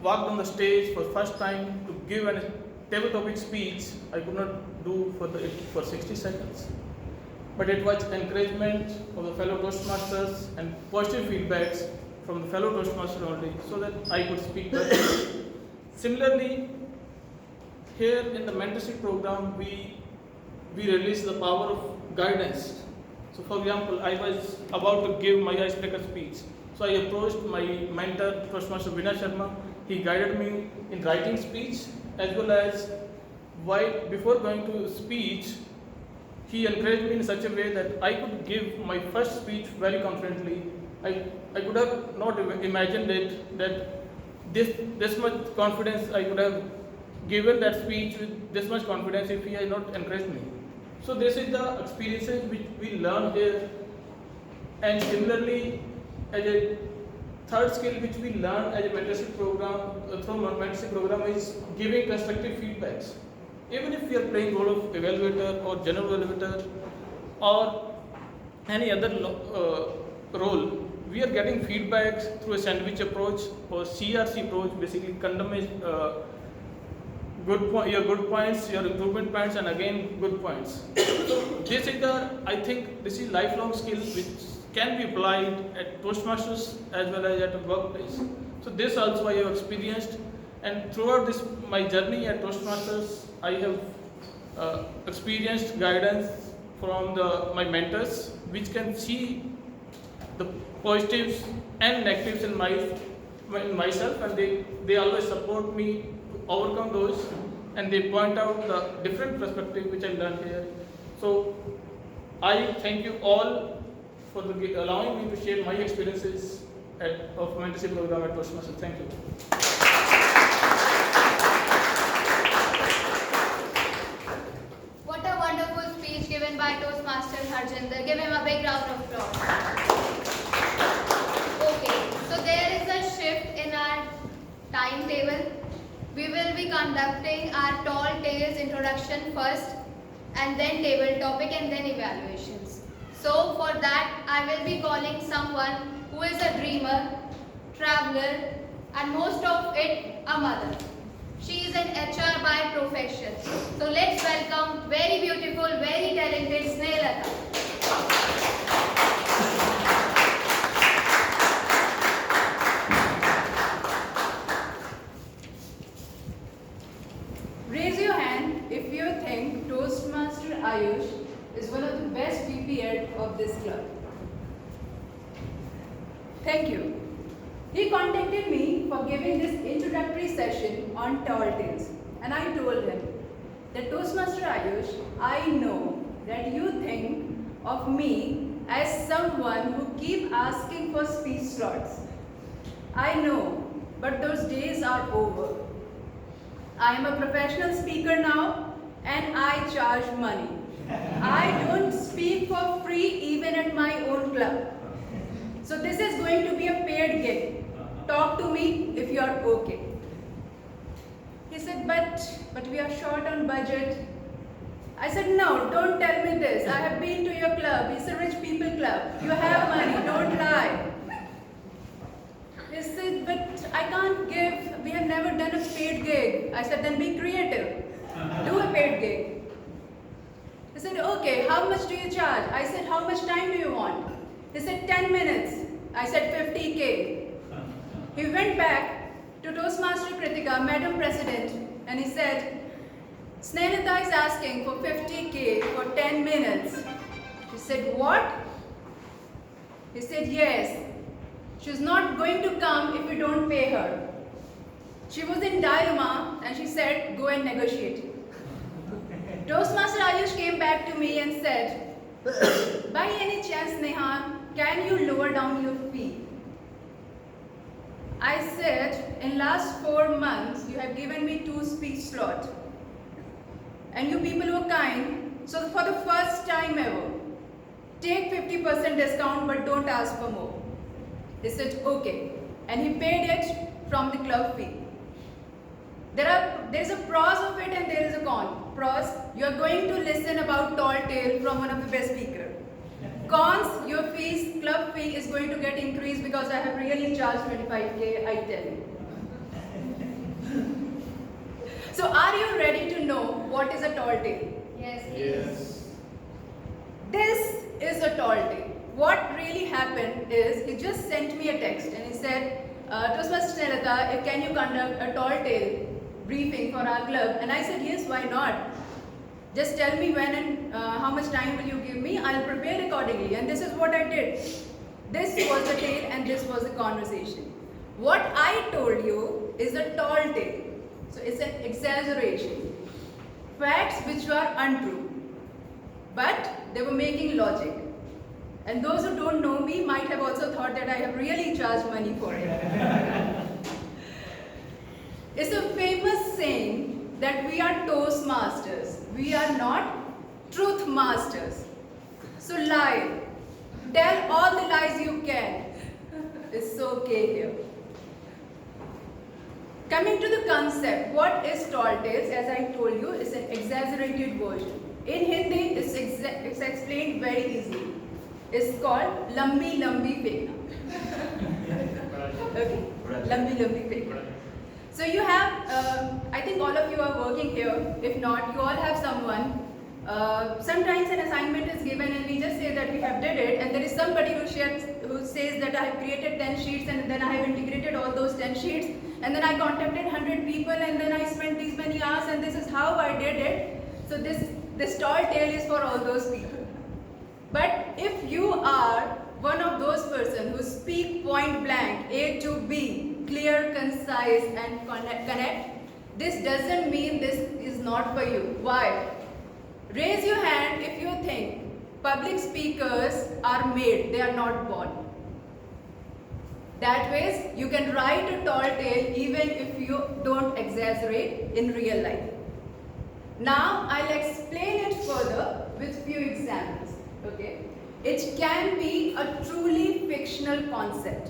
Speaker 8: walked on the stage for first time to give a table topic speech, I could not do for 60 seconds. But it was encouragement of the fellow Toastmasters and positive feedbacks from the fellow Toastmasters only, so that I could speak better. Similarly, here in the mentorship program, we release the power of guidance. So for example, I was about to give my icebreaker speech. So I approached my mentor, Toastmaster Vinay Sharma. He guided me in writing speech, as well as before going to speech, he encouraged me in such a way that I could give my first speech very confidently. I could have not imagined it, that this much confidence I could have given that speech with this much confidence if he had not encouraged me. So this is the experiences which we learn here. And similarly, as a third skill which we learn as a mentorship program, through our mentorship program, is giving constructive feedbacks. Even if we are playing role of evaluator or general evaluator or any other role, we are getting feedbacks through a sandwich approach or CRC approach, basically condemn your good points, your improvement points, and again good points. So this is I think this is lifelong skill which can be applied at Toastmasters as well as at a workplace. So this also I have experienced, and throughout my journey at Toastmasters, I have experienced guidance from my mentors, which can see the positives and negatives in myself, and they always support me to overcome those, and they point out the different perspective which I learned here. So I thank you all for allowing me to share my experiences of mentorship program at Toastmasters. Thank you.
Speaker 5: What a wonderful speech given by Toastmaster Harjinder. Give him a big round of applause. Okay, so there is a shift in our timetable. We will be conducting our tall tales introduction first, and then table topic, and then evaluations. So for that, I will be calling someone who is a dreamer, traveler, and most of it a mother. She is an HR by profession. So let's welcome very beautiful, very talented Snehalata.
Speaker 15: Raise your hand if you think Toastmaster Ayush is one of the best VP of this club. Thank you. He contacted me for giving this introductory session on tall tales, and I told him that Toastmaster Ayush, I know that you think of me as someone who keep asking for speech slots. I know, but those days are over. I am a professional speaker now, and I charge money. I don't speak for free even at my own club. So this is going to be a paid gig. Talk to me if you are okay. He said, but we are short on budget. I said, no, don't tell me this. I have been to your club. It's a rich people club. You have money, don't lie. He said, but I can't give, we have never done a paid gig. I said, then be creative. Do a paid gig. He said, okay, how much do you charge? I said, how much time do you want? He said, 10 minutes. I said, 50K. He went back to Toastmaster Kritika, Madam President, and he said, Snehita is asking for 50K for 10 minutes. She said, what? He said, yes. She's not going to come if we don't pay her. She was in dilemma and she said, go and negotiate. Toastmaster Ayush came back to me and said, by any chance, Neha, can you lower down your fee? I said, in last 4 months, you have given me 2 speech slots. And you people were kind, so for the first time ever, take 50% discount but don't ask for more. He said, okay. And he paid it from the club fee. There's a pros of it and there is a con. Pros, you are going to listen about tall tale from one of the best speakers. Cons, your fees, club fee is going to get increased because I have really charged 25K, I tell you. So are you ready to know what is a tall tale?
Speaker 5: Yes.
Speaker 8: Yes.
Speaker 15: This is a tall tale. What really happened is, he just sent me a text and he said, Toastmaster Snehita, can you conduct a tall tale briefing for our club? And I said, yes, why not? Just tell me when and how much time will you give me, I'll prepare accordingly. And this is what I did. This was the tale and this was the conversation. What I told you is a tall tale. So it's an exaggeration. Facts which were untrue. But they were making logic. And those who don't know me might have also thought that I have really charged money for it. It's a famous saying that we are Toastmasters. We are not truth masters. So lie. Tell all the lies you can. It's okay here. Coming to the concept, what is tall tales? As I told you, it's an exaggerated version. In Hindi, it's explained very easily. It's called Lambi Lambi Fekna. Okay, Lambi Lambi Fekna. So you have, I think all of you are working here. If not, you all have someone. Sometimes an assignment is given and we just say that we have did it, and there is somebody who says that I have created 10 sheets and then I have integrated all those 10 sheets, and then I contacted 100 people and then I spent these many hours and this is how I did it. So this tall tale is for all those people. But if you are one of those persons who speak point blank, A to B, clear, concise and connect, this doesn't mean this is not for you. Why? Raise your hand if you think public speakers are made, they are not born. That way, you can write a tall tale even if you don't exaggerate in real life. Now, I'll explain it further with few examples. Okay? It can be a truly fictional concept.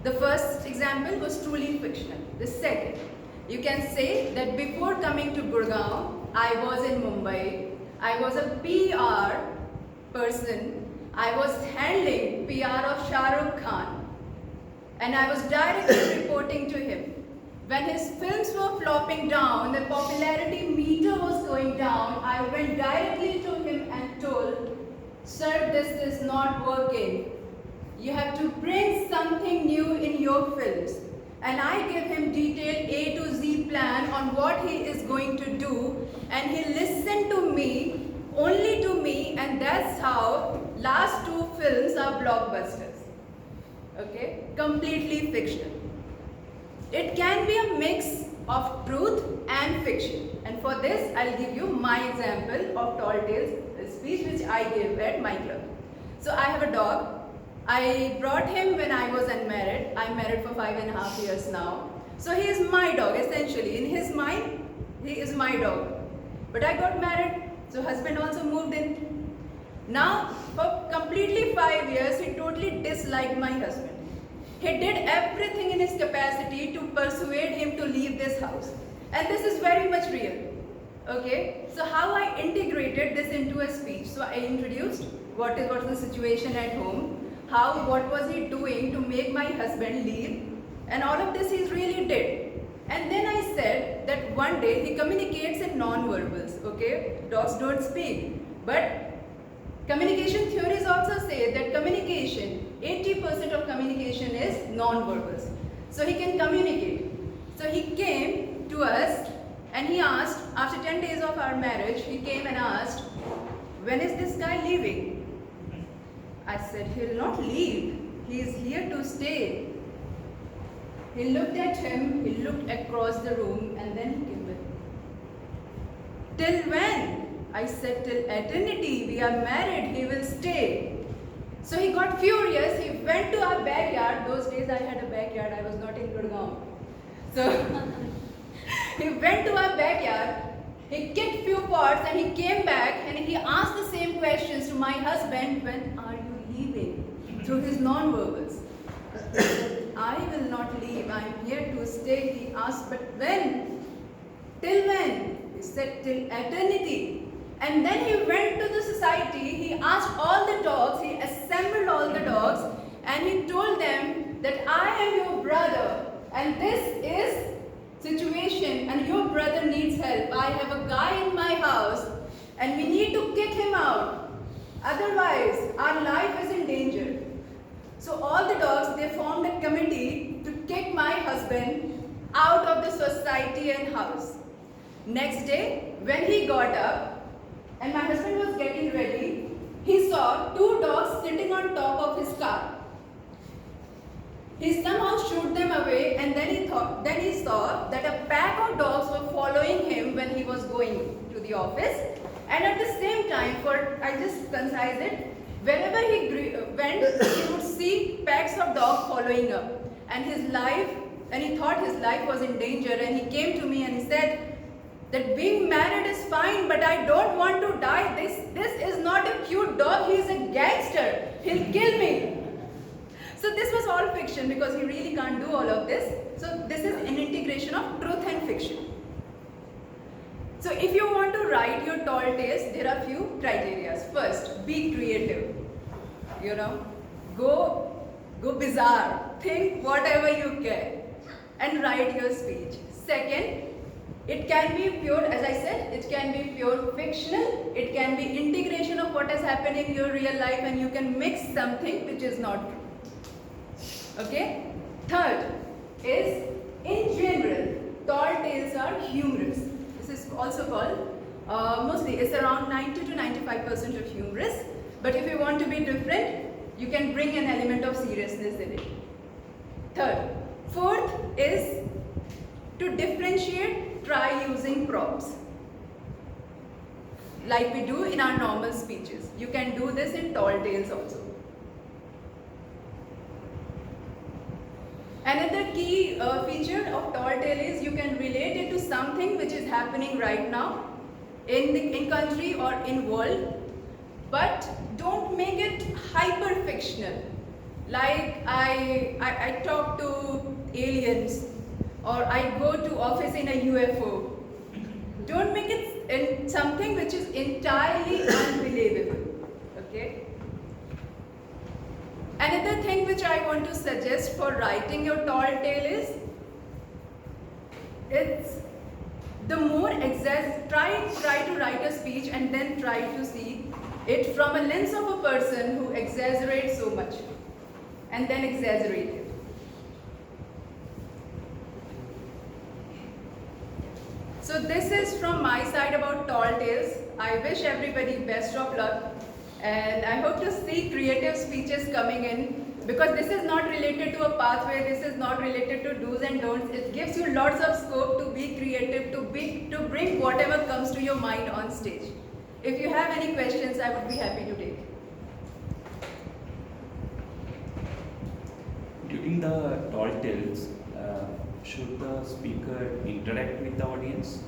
Speaker 15: The first example was truly fictional. The second, you can say that before coming to Gurgaon, I was in Mumbai. I was a PR person. I was handling PR of Shah Rukh Khan. And I was directly reporting to him. When his films were flopping down, the popularity meter was going down, I went directly to him and told, sir, this is not working. You have to bring something new in your films. And I give him detailed A to Z plan on what he is going to do, and he listened to me, only to me, and that's how last 2 films are blockbusters. Okay? Completely fictional. It can be a mix of truth and fiction. And for this, I'll give you my example of tall tales, a speech which I gave at my club. So I have a dog. I brought him when I was unmarried. I'm married for 5.5 years now. So he is my dog, essentially. In his mind, he is my dog. But I got married, so husband also moved in. Now, for completely 5 years, he totally disliked my husband. He did everything in his capacity to persuade him to leave this house. And this is very much real. Okay? So how I integrated this into a speech. So I introduced what was the situation at home, what was he doing to make my husband leave, And all of this he really did. And then I said that one day he communicates in non-verbals, okay? Dogs don't speak. But communication theories also say that communication, 80% of communication is non-verbals. So he can communicate. So he came to us and he asked, after 10 days of our marriage, he came and asked, when is this guy leaving? I said, he'll not leave. He is here to stay. He looked at him, he looked across the room, and then he came with, till when? I said, till eternity. We are married, he will stay. So he got furious, he went to our backyard. Those days I had a backyard, I was not in Gurgaon. So he went to our backyard, he kicked few pots and he came back and he asked the same questions to my husband, when are you leaving? Through his non-verbals. I will not leave, I am here to stay. He asked, but when? Till when? He said, till eternity. And then he went to the society, he asked all the dogs, he assembled all the dogs and he told them that I am your brother and this is situation and your brother needs help. I have a guy in my house and we need to kick him out. Otherwise, our life is in danger. So all the dogs, they formed a committee to kick my husband out of the society and house. Next day, when he got up and my husband was getting ready, he saw two dogs sitting on top of his car. He somehow shooed them away and then he saw that a pack of dogs were following him when he was going to the office. And at the same time, I just concise it, wherever he went, he would see packs of dogs following up. And he thought his life was in danger and he came to me and he said that being married is fine, but I don't want to die. This is not a cute dog, he is a gangster. He'll kill me. So this was all fiction because he really can't do all of this. So this is an integration of truth and fiction. So if you want to write your tall tales, there are few criteria. First, be creative. You know, go bizarre. Think whatever you can and write your speech. Second, it can be pure, as I said, it can be pure fictional. It can be integration of what is happening in your real life and you can mix something which is not true. Okay? Third is, in general, tall tales are humorous. This is also called, mostly it's around 90 to 95% of humorous. But if you want to be different, you can bring an element of seriousness in it. Third. Fourth is, to differentiate, try using props. Like we do in our normal speeches. You can do this in tall tales also. Another key feature of tall tale is you can relate it to something which is happening right now in country or in world, but don't make it hyper fictional. Like I talk to aliens or I go to office in a UFO. Don't make it in something which is entirely unbelievable. Okay. Another thing which I want to suggest for writing your tall tale is, it's the more try to write a speech and then try to see it from a lens of a person who exaggerates so much and then exaggerate it. So this is from my side about tall tales. I wish everybody best of luck. And I hope to see creative speeches coming in, because this is not related to a pathway, this is not related to do's and don'ts. It gives you lots of scope to be creative, to bring whatever comes to your mind on stage. If you have any questions, I would be happy to take.
Speaker 9: During the tall tales, should the speaker interact with the audience,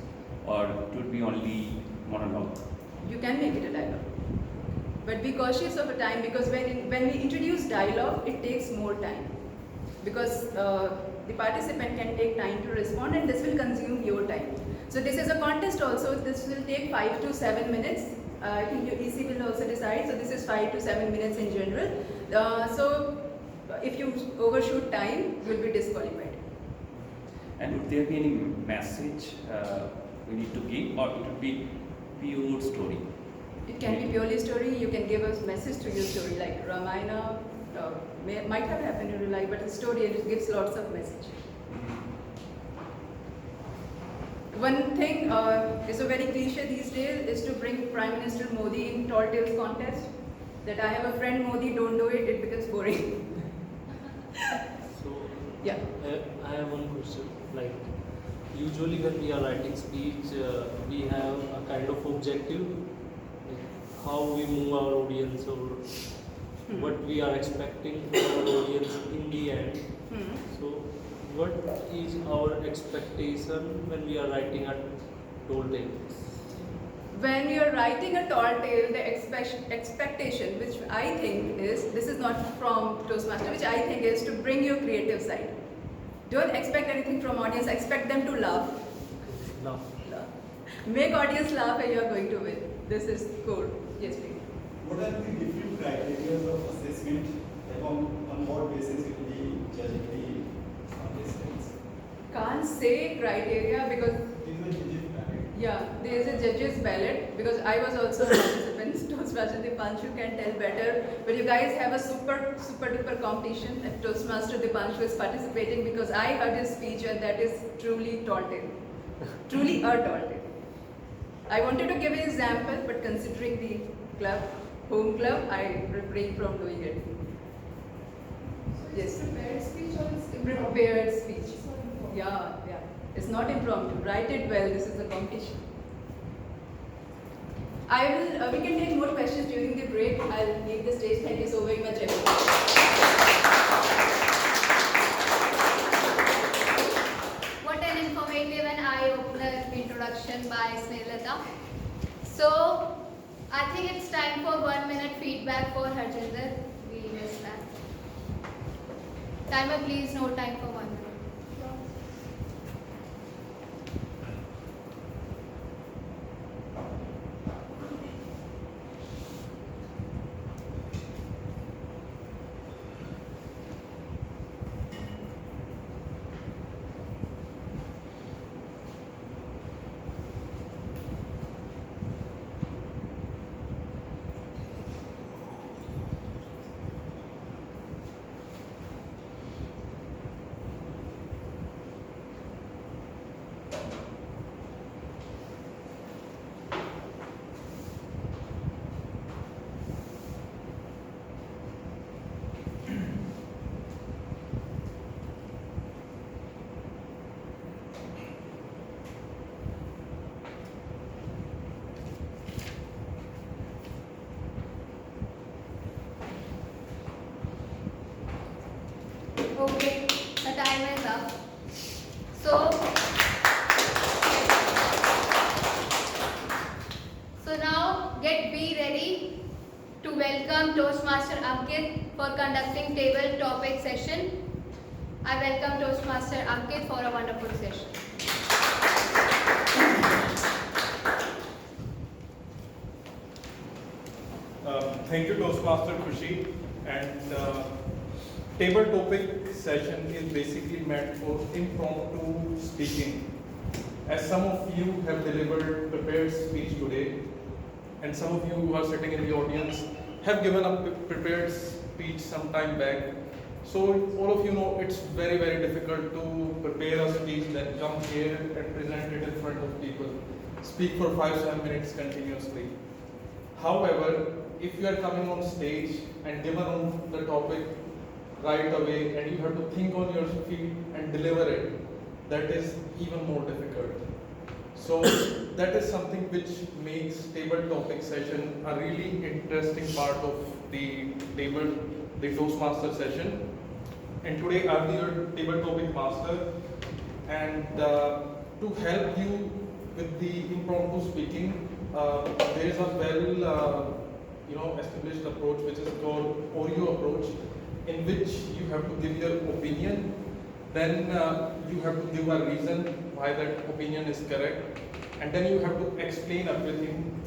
Speaker 9: or it would be only monologue?
Speaker 15: You can make it a dialogue. But be cautious of the time, because when we introduce dialogue, it takes more time. Because the participant can take time to respond and this will consume your time. So this is a contest also, this will take 5 to 7 minutes. I think your EC will also decide, so this is 5 to 7 minutes in general. So if you overshoot time, you will be disqualified.
Speaker 9: And would there be any message we need to give, or it would be pure story?
Speaker 15: It can be purely story. You can give a message to your story, like Ramayana might have happened in real life, but a story, it gives lots of message. One thing is a very cliche these days is to bring Prime Minister Modi in Tall Tales contest. That I have a friend Modi, don't do it, it becomes boring.
Speaker 1: So,
Speaker 15: yeah.
Speaker 1: I have one question. Like, usually when we are writing speech, we have a kind of objective, like how we move our audience or what we are expecting from our audience in the end. So, what is our expectation when we are writing a tall tale?
Speaker 15: When you're writing a tall tale, the expectation, which I think is, this is not from Toastmaster, which I think is to bring your creative side. Don't expect anything from audience, expect them to laugh.
Speaker 1: Laugh.
Speaker 15: Make audience laugh and you're going to win. This is cool. Yes, please.
Speaker 13: What are the different criteria of assessment, on what basis it will be judging the contestants?
Speaker 15: Can't say criteria because yeah, there is a judges ballot because I was also a participant. Toastmaster Dipanshu can tell better, but you guys have a super duper competition. And Toastmaster Dipanshu is participating because I heard his speech and that is truly tall tale, truly a tall tale. I wanted to give an example, but considering the club, home club, I refrain from doing it. Yes.
Speaker 11: Prepared speech or it's
Speaker 15: Prepared speech. Yeah. It's not impromptu. Write it well. This is a competition. We can take more questions during the break. I'll leave the stage. Thank you so very much, everyone.
Speaker 5: What an informative and eye-opener introduction by Snehata. So, I think it's time for 1 minute feedback for Harjinder. We missed that. Timer, please note time for 1 minute. Okay, the time is up. So now be ready to welcome Toastmaster Ankit for conducting table topic session. I welcome Toastmaster Ankit for a wonderful session.
Speaker 3: Thank you, Toastmaster Khushi. And table topic session is basically meant for impromptu speaking. As some of you have delivered prepared speech today, and some of you who are sitting in the audience have given a prepared speech some time back. So all of you know it's very difficult to prepare a speech, then come here and present it in front of people, speak for 5-7 minutes continuously. However, if you are coming on stage and given on the topic right away and you have to think on your feet and deliver it, that is even more difficult. So that is something which makes table topic session a really interesting part of the Toastmaster session. And today I'll be your table topic master, and to help you with the impromptu speaking, there is a established approach which is called Oreo approach, in which you have to give your opinion, then you have to give a reason why that opinion is correct, and then you have to explain everything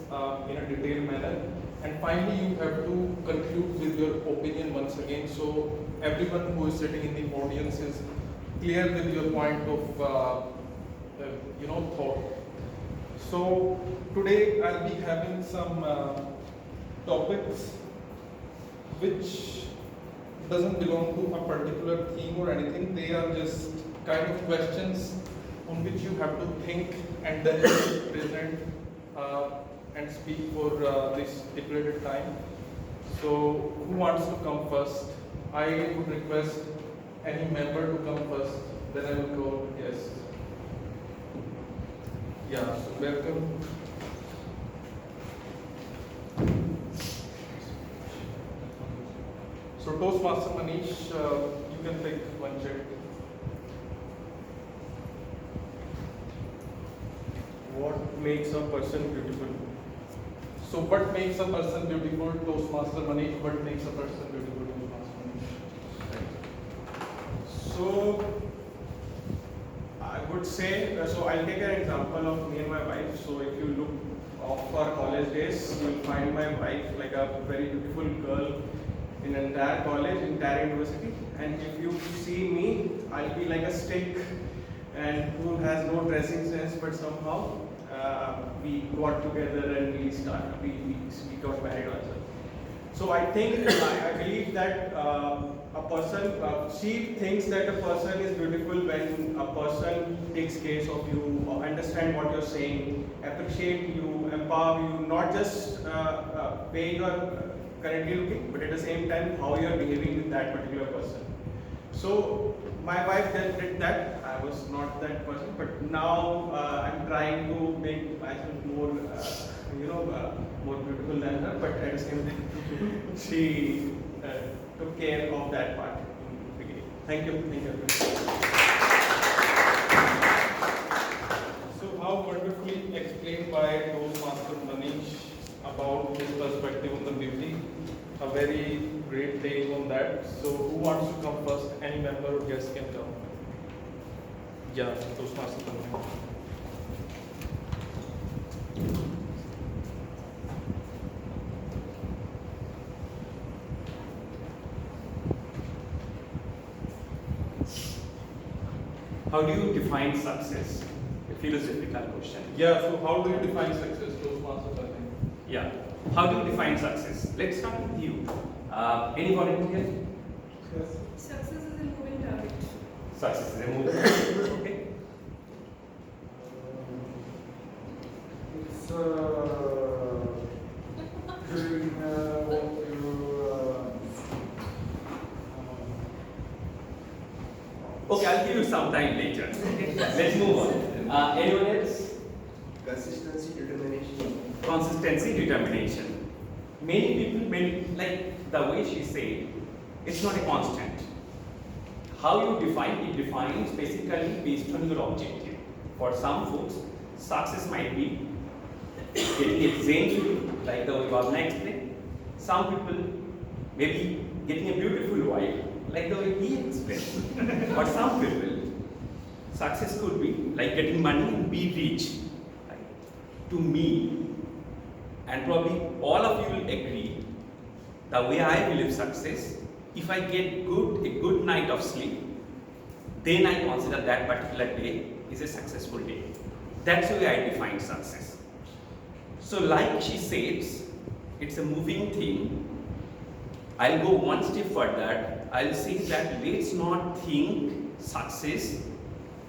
Speaker 3: in a detailed manner, and finally you have to conclude with your opinion once again, so everyone who is sitting in the audience is
Speaker 16: clear with your point of thought. So today I'll be having some topics which doesn't belong to a particular theme or anything. They are just kind of questions on which you have to think and then present and speak for this stipulated time. So who wants to come first? I would request any member to come first, then I will call yes. Yeah, so welcome. So Toastmaster Manish, you can pick one chair.
Speaker 3: What makes a person beautiful?
Speaker 16: So what makes a person beautiful, Toastmaster Manish? What makes a person beautiful, Toastmaster Manish?
Speaker 3: So I would say, so I'll take an example of me and my wife. So if you look of our college days, you'll find my wife like a very beautiful girl in entire college, entire university. And if you see me, I'll be like a stick and who has no dressing sense, but somehow we got together and we got married also. So I think, I believe that a person, she thinks that a person is beautiful when a person takes care of you, understand what you're saying, appreciate you, empower you, not just way you are currently looking, but at the same time how you are behaving with that particular person. So my wife did that. I was not that person, but now I'm trying to make myself more, more beautiful than her. But at the same time, she took care of that part in the beginning. Thank you. Thank you.
Speaker 16: So how wonderfully explained by Toastmaster Manish about his perspective on the beauty. A very great take on that. So who wants to come first? Any member or guest can come. Yeah, Toastmaster Manish.
Speaker 9: How do you define success? A philosophical question.
Speaker 16: Yeah, so how do you define success, Toastmaster Manish?
Speaker 9: Yeah. How do you define success? Let's start with you. Any volunteer?
Speaker 10: Yes. Success is a moving target.
Speaker 9: Success is a moving target. Okay.
Speaker 17: It's doing what you.
Speaker 9: Okay, I'll give you some time later. Let's move on. Anyone else?
Speaker 18: Consistency, determination.
Speaker 9: Consistency, determination. Many people, like the way she said, it's not a constant. How you define it defines basically based on your objective. For some folks, success might be getting a Zen feeling, like the way Bhavna explained. Some people maybe getting a beautiful wife, like the way he explained. But some people, success could be like getting money and be rich. To me, and probably all of you will agree, the way I believe success, if I get a good night of sleep, then I consider that particular day is a successful day. That's the way I define success. So like she says, it's a moving thing. I'll go one step further. I'll say that let's not think success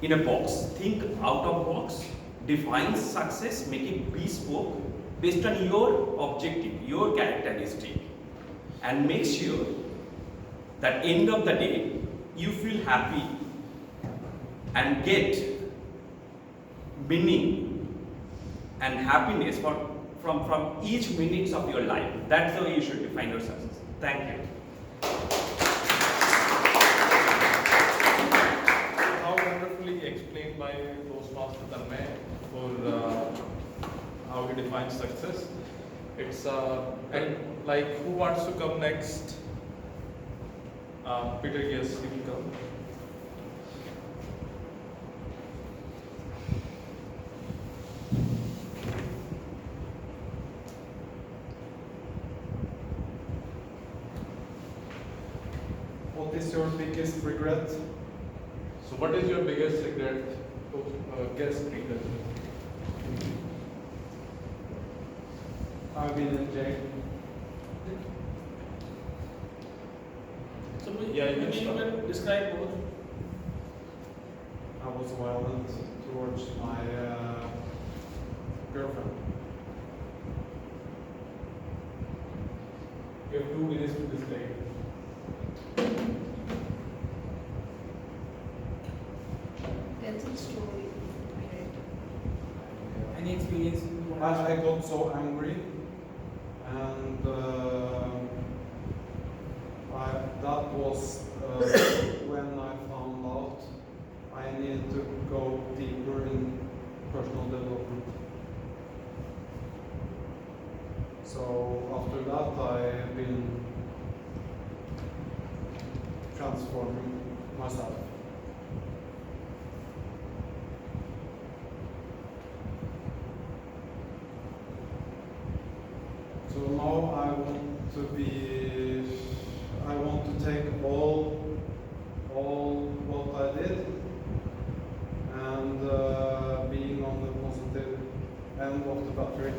Speaker 9: in a box. Think out of box. Define success, make it bespoke based on your objective, your characteristic, and make sure that end of the day you feel happy and get meaning and happiness from each minute of your life. That's the way you should define your success. Thank you.
Speaker 16: How wonderfully explained by Toastmaster Tanmay for how he defines success. It's and like who wants to come next? Peter, yes, you will come.
Speaker 3: What is your biggest regret?
Speaker 16: So what is your biggest regret of guest speaker?
Speaker 3: I've been in jail.
Speaker 8: So yeah, you can describe both.
Speaker 3: I was violent towards my girlfriend.
Speaker 16: You have 2 minutes to describe.
Speaker 2: Tell some story.
Speaker 14: Any experience you want to
Speaker 3: I
Speaker 14: share?
Speaker 3: got so angry, and that was when I found out I needed to go deeper in personal development. So after that, I've been transforming myself. So now I want to take all what I did and being on the positive end of the battery.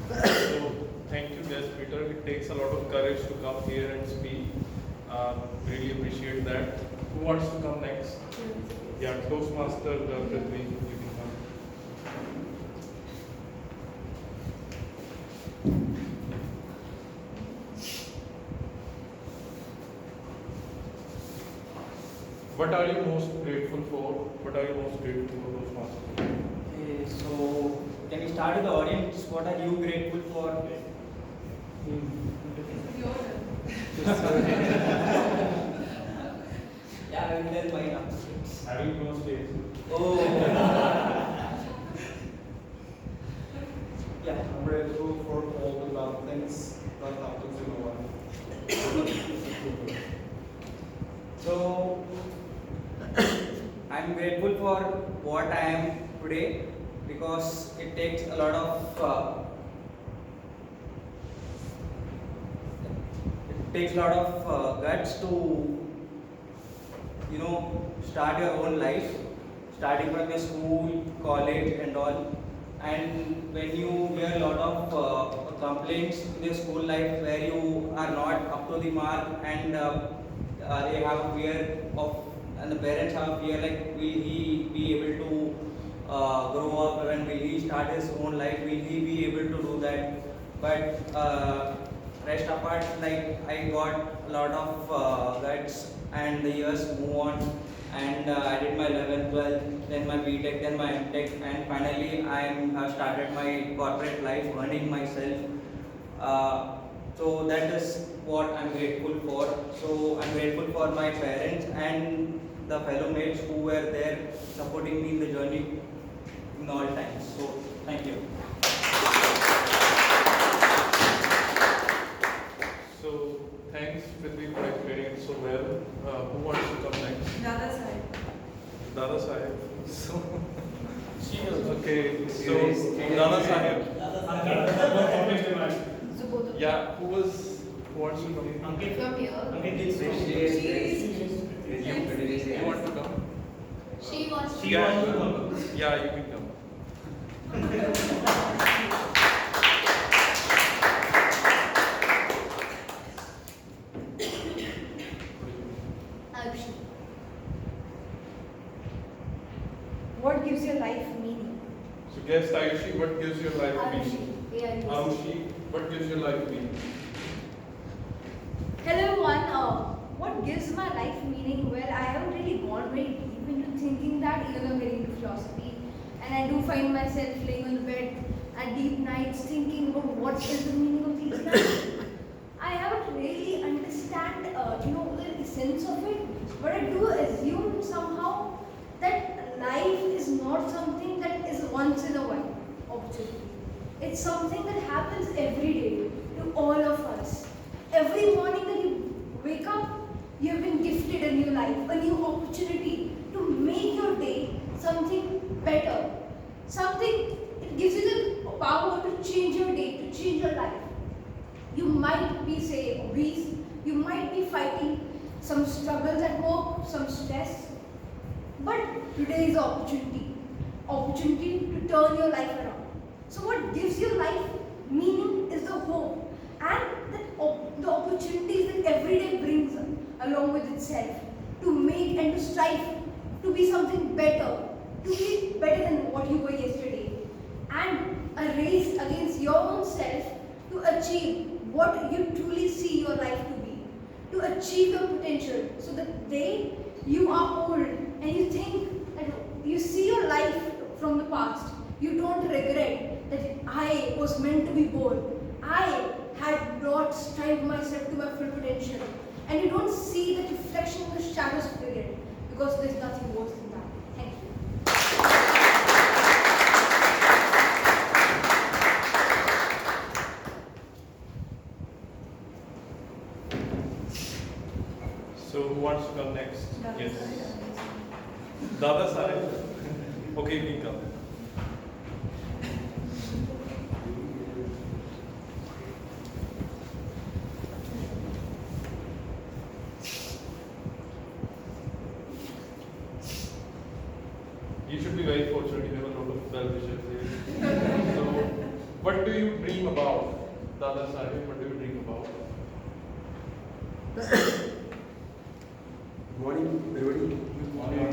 Speaker 16: So thank you, guest Peter. It takes a lot of courage to come here and speak. Really appreciate that. Who wants to come next? Yeah, Toastmaster Prithvi, you can come. What are you most grateful for? What are you most grateful for, Toastmaster?
Speaker 6: Okay, so can we start with the audience? What are you grateful for? Yeah, I will tell mine after.
Speaker 16: Having no stage.
Speaker 6: Oh. Yeah.
Speaker 3: I'm grateful for all the bad things that happened in my life.
Speaker 6: So I'm grateful for what I am today because it takes a lot of guts to start your own life, starting from your school, college, and all. And when you hear a lot of complaints in your school life where you are not up to the mark and they have a fear of, and the parents have a fear like, will he be able to grow up and will he start his own life? Will he be able to do that? But rest apart, like I got a lot of guts and the years move on. And I did my 11th, 12th, then my BTech, then my MTech, and finally I have started my corporate life, earning myself. So that is what I'm grateful for. So I'm grateful for my parents and the fellow mates who were there supporting me in the journey in all times. So thank you.
Speaker 16: So thanks, Prithvi, for explaining it so well. Who wants to come next?
Speaker 10: Dada Sahib.
Speaker 16: Dada Sahib. So, okay, so Dada Sahib. Yeah, who wants to come?
Speaker 2: From here.
Speaker 16: You want to come?
Speaker 5: She wants to
Speaker 16: Yeah, you can come.
Speaker 5: Ayushi.
Speaker 10: What gives your life meaning?
Speaker 16: So guess Ayushi, what gives your life meaning?
Speaker 5: Ayushi.
Speaker 16: Ayushi, what gives your life meaning?
Speaker 15: Hello everyone. What gives my life meaning? Well, I haven't really gone very deep into thinking that, even though I'm very into philosophy. And I do find myself laying on the bed at deep nights thinking about what is the meaning of these nights. I haven't really understand, the essence of it. But I do assume somehow that life is not something that is once in a while opportunity. It's something that happens every day to all of us. Every morning that you wake up, you have been gifted a new life, a new opportunity to make your day something
Speaker 5: something better, something it gives you the power to change your day, to change your life. You might be, say, obese, you might be fighting some struggles at work, some stress, but today is the opportunity to turn your life around. So what gives your life meaning is the hope and the opportunities that every day brings along with itself to make and to strive to be something better, to be better than what you were yesterday, and a race against your own self to achieve what you truly see your life to be, to achieve your potential, so that day you are old and you think that you see your life from the past, you don't regret that I was meant to be born, I had not strived myself to my full potential, and you don't see the reflection in the shadows of regret, because there's nothing worse than that. Thank you.
Speaker 16: So who wants to come next? Yes. Dada Sahib. Okay, you can come. You should be very fortunate, you have a lot of well-wishers here. So, what do you dream about? Dada Sahib, what do you dream about?
Speaker 19: Good morning, everybody. Good morning.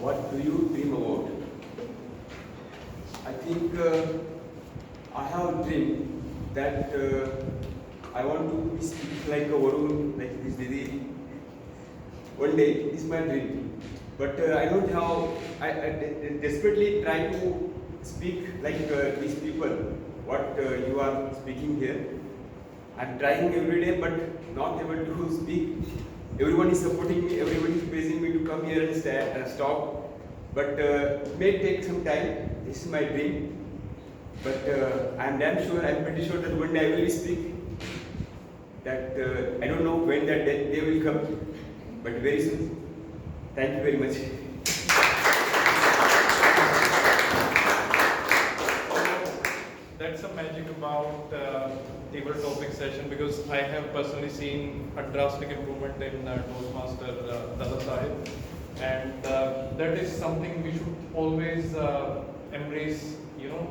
Speaker 19: What do you dream about? I think I have a dream that I want to speak like a Varun, like this Didi. One day, this is my dream. But I don't have, I desperately try to speak like these people, what you are speaking here. I'm trying every day, but not able to speak. Everyone is supporting me, everyone is praising me to come here and stop. But it may take some time. This is my dream. But I'm damn sure, I'm pretty sure that one day I will speak. That I don't know when that day will come, but very soon. Thank you very much.
Speaker 16: That's the magic about table topic session, because I have personally seen a drastic improvement in Toastmaster Dada Sahib, and that is something we should always embrace,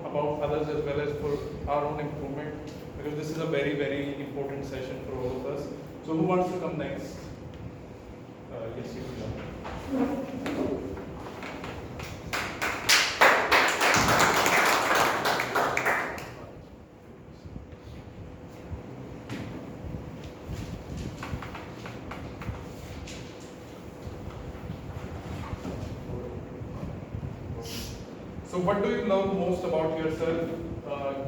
Speaker 16: about others as well as for our own improvement, because this is a very, very important session for all of us. So who wants to come next? Yes, you can. So what do you love most about yourself?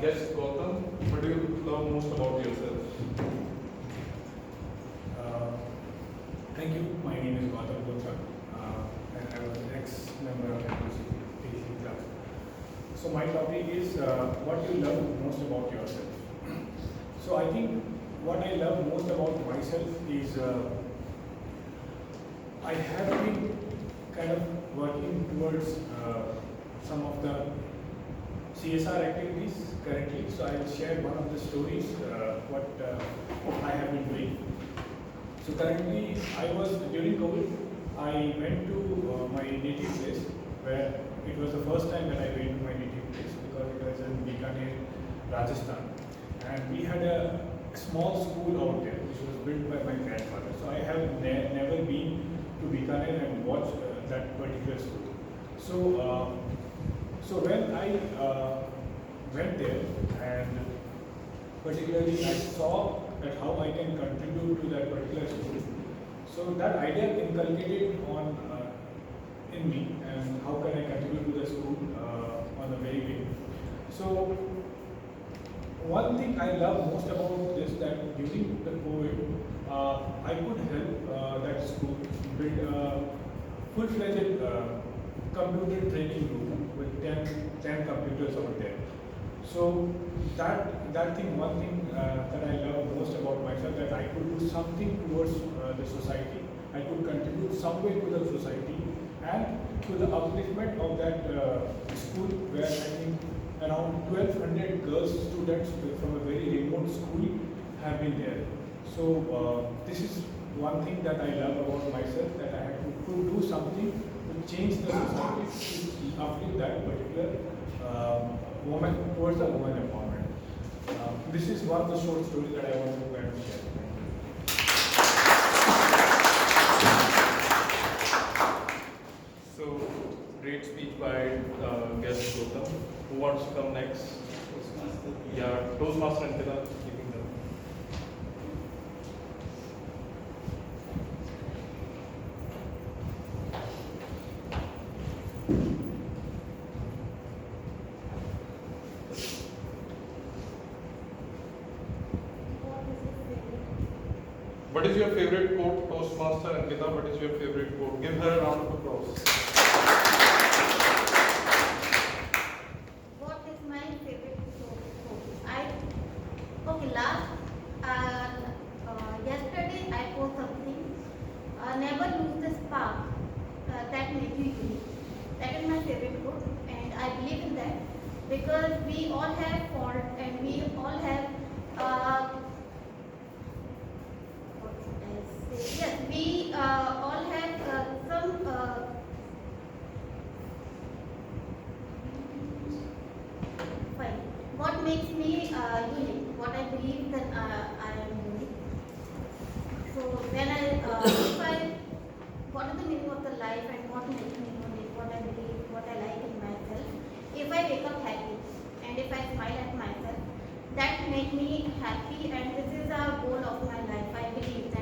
Speaker 16: Guest Gautam, what do you love most about yourself?
Speaker 20: Thank you. My name is Gautam Gotra, and I was an ex-member of MCTC class. So my topic is what you love most about yourself. So I think what I love most about myself is I have been kind of working towards some of the CSR activities currently. So I will share one of the stories what I have been doing. So currently, during COVID, I went to my native place, where it was the first time that I went to my native place, because it was in Bikaner, Rajasthan. And we had a small school out there, which was built by my grandfather. So I have never been to Bikaner and watched that particular school. So when I went there, and particularly I saw that how I can contribute to that particular school. So that idea inculcated in me, and how can I contribute to the school on the very way. So one thing I love most about this, that during the COVID, I could help that school build a full-fledged computer training room with 10 computers over there. So that thing, one thing that I love most about myself, that I could do something towards the society, I could contribute some way to the society and to the upliftment of that school where I think around 1200 girls students from a very remote school have been there. So this is one thing that I love about myself, that I had to do something to change the society to uplift that particular woman towards the woman empowerment. This is one of the short stories that I want to kind of share.
Speaker 8: So, great speech by guest Gautam. Who wants to come next? Yeah, Toastmaster Ankita giving them.
Speaker 16: What is your favorite quote, Toastmaster Ankita? What is your favorite quote? Give her a round of applause.
Speaker 7: What is my favorite quote? Yesterday I wrote something. Never lose the spark that makes you unique. That is my favorite quote, and I believe in that because we all have fault and we all have. Yes, we all have some. Fine. What makes me unique? What I believe that I am unique. So when what is the meaning of the life and what makes me unique? What I believe, what I like in myself. If I wake up happy and if I smile at myself, that makes me happy, and this is a goal of my life. I believe that.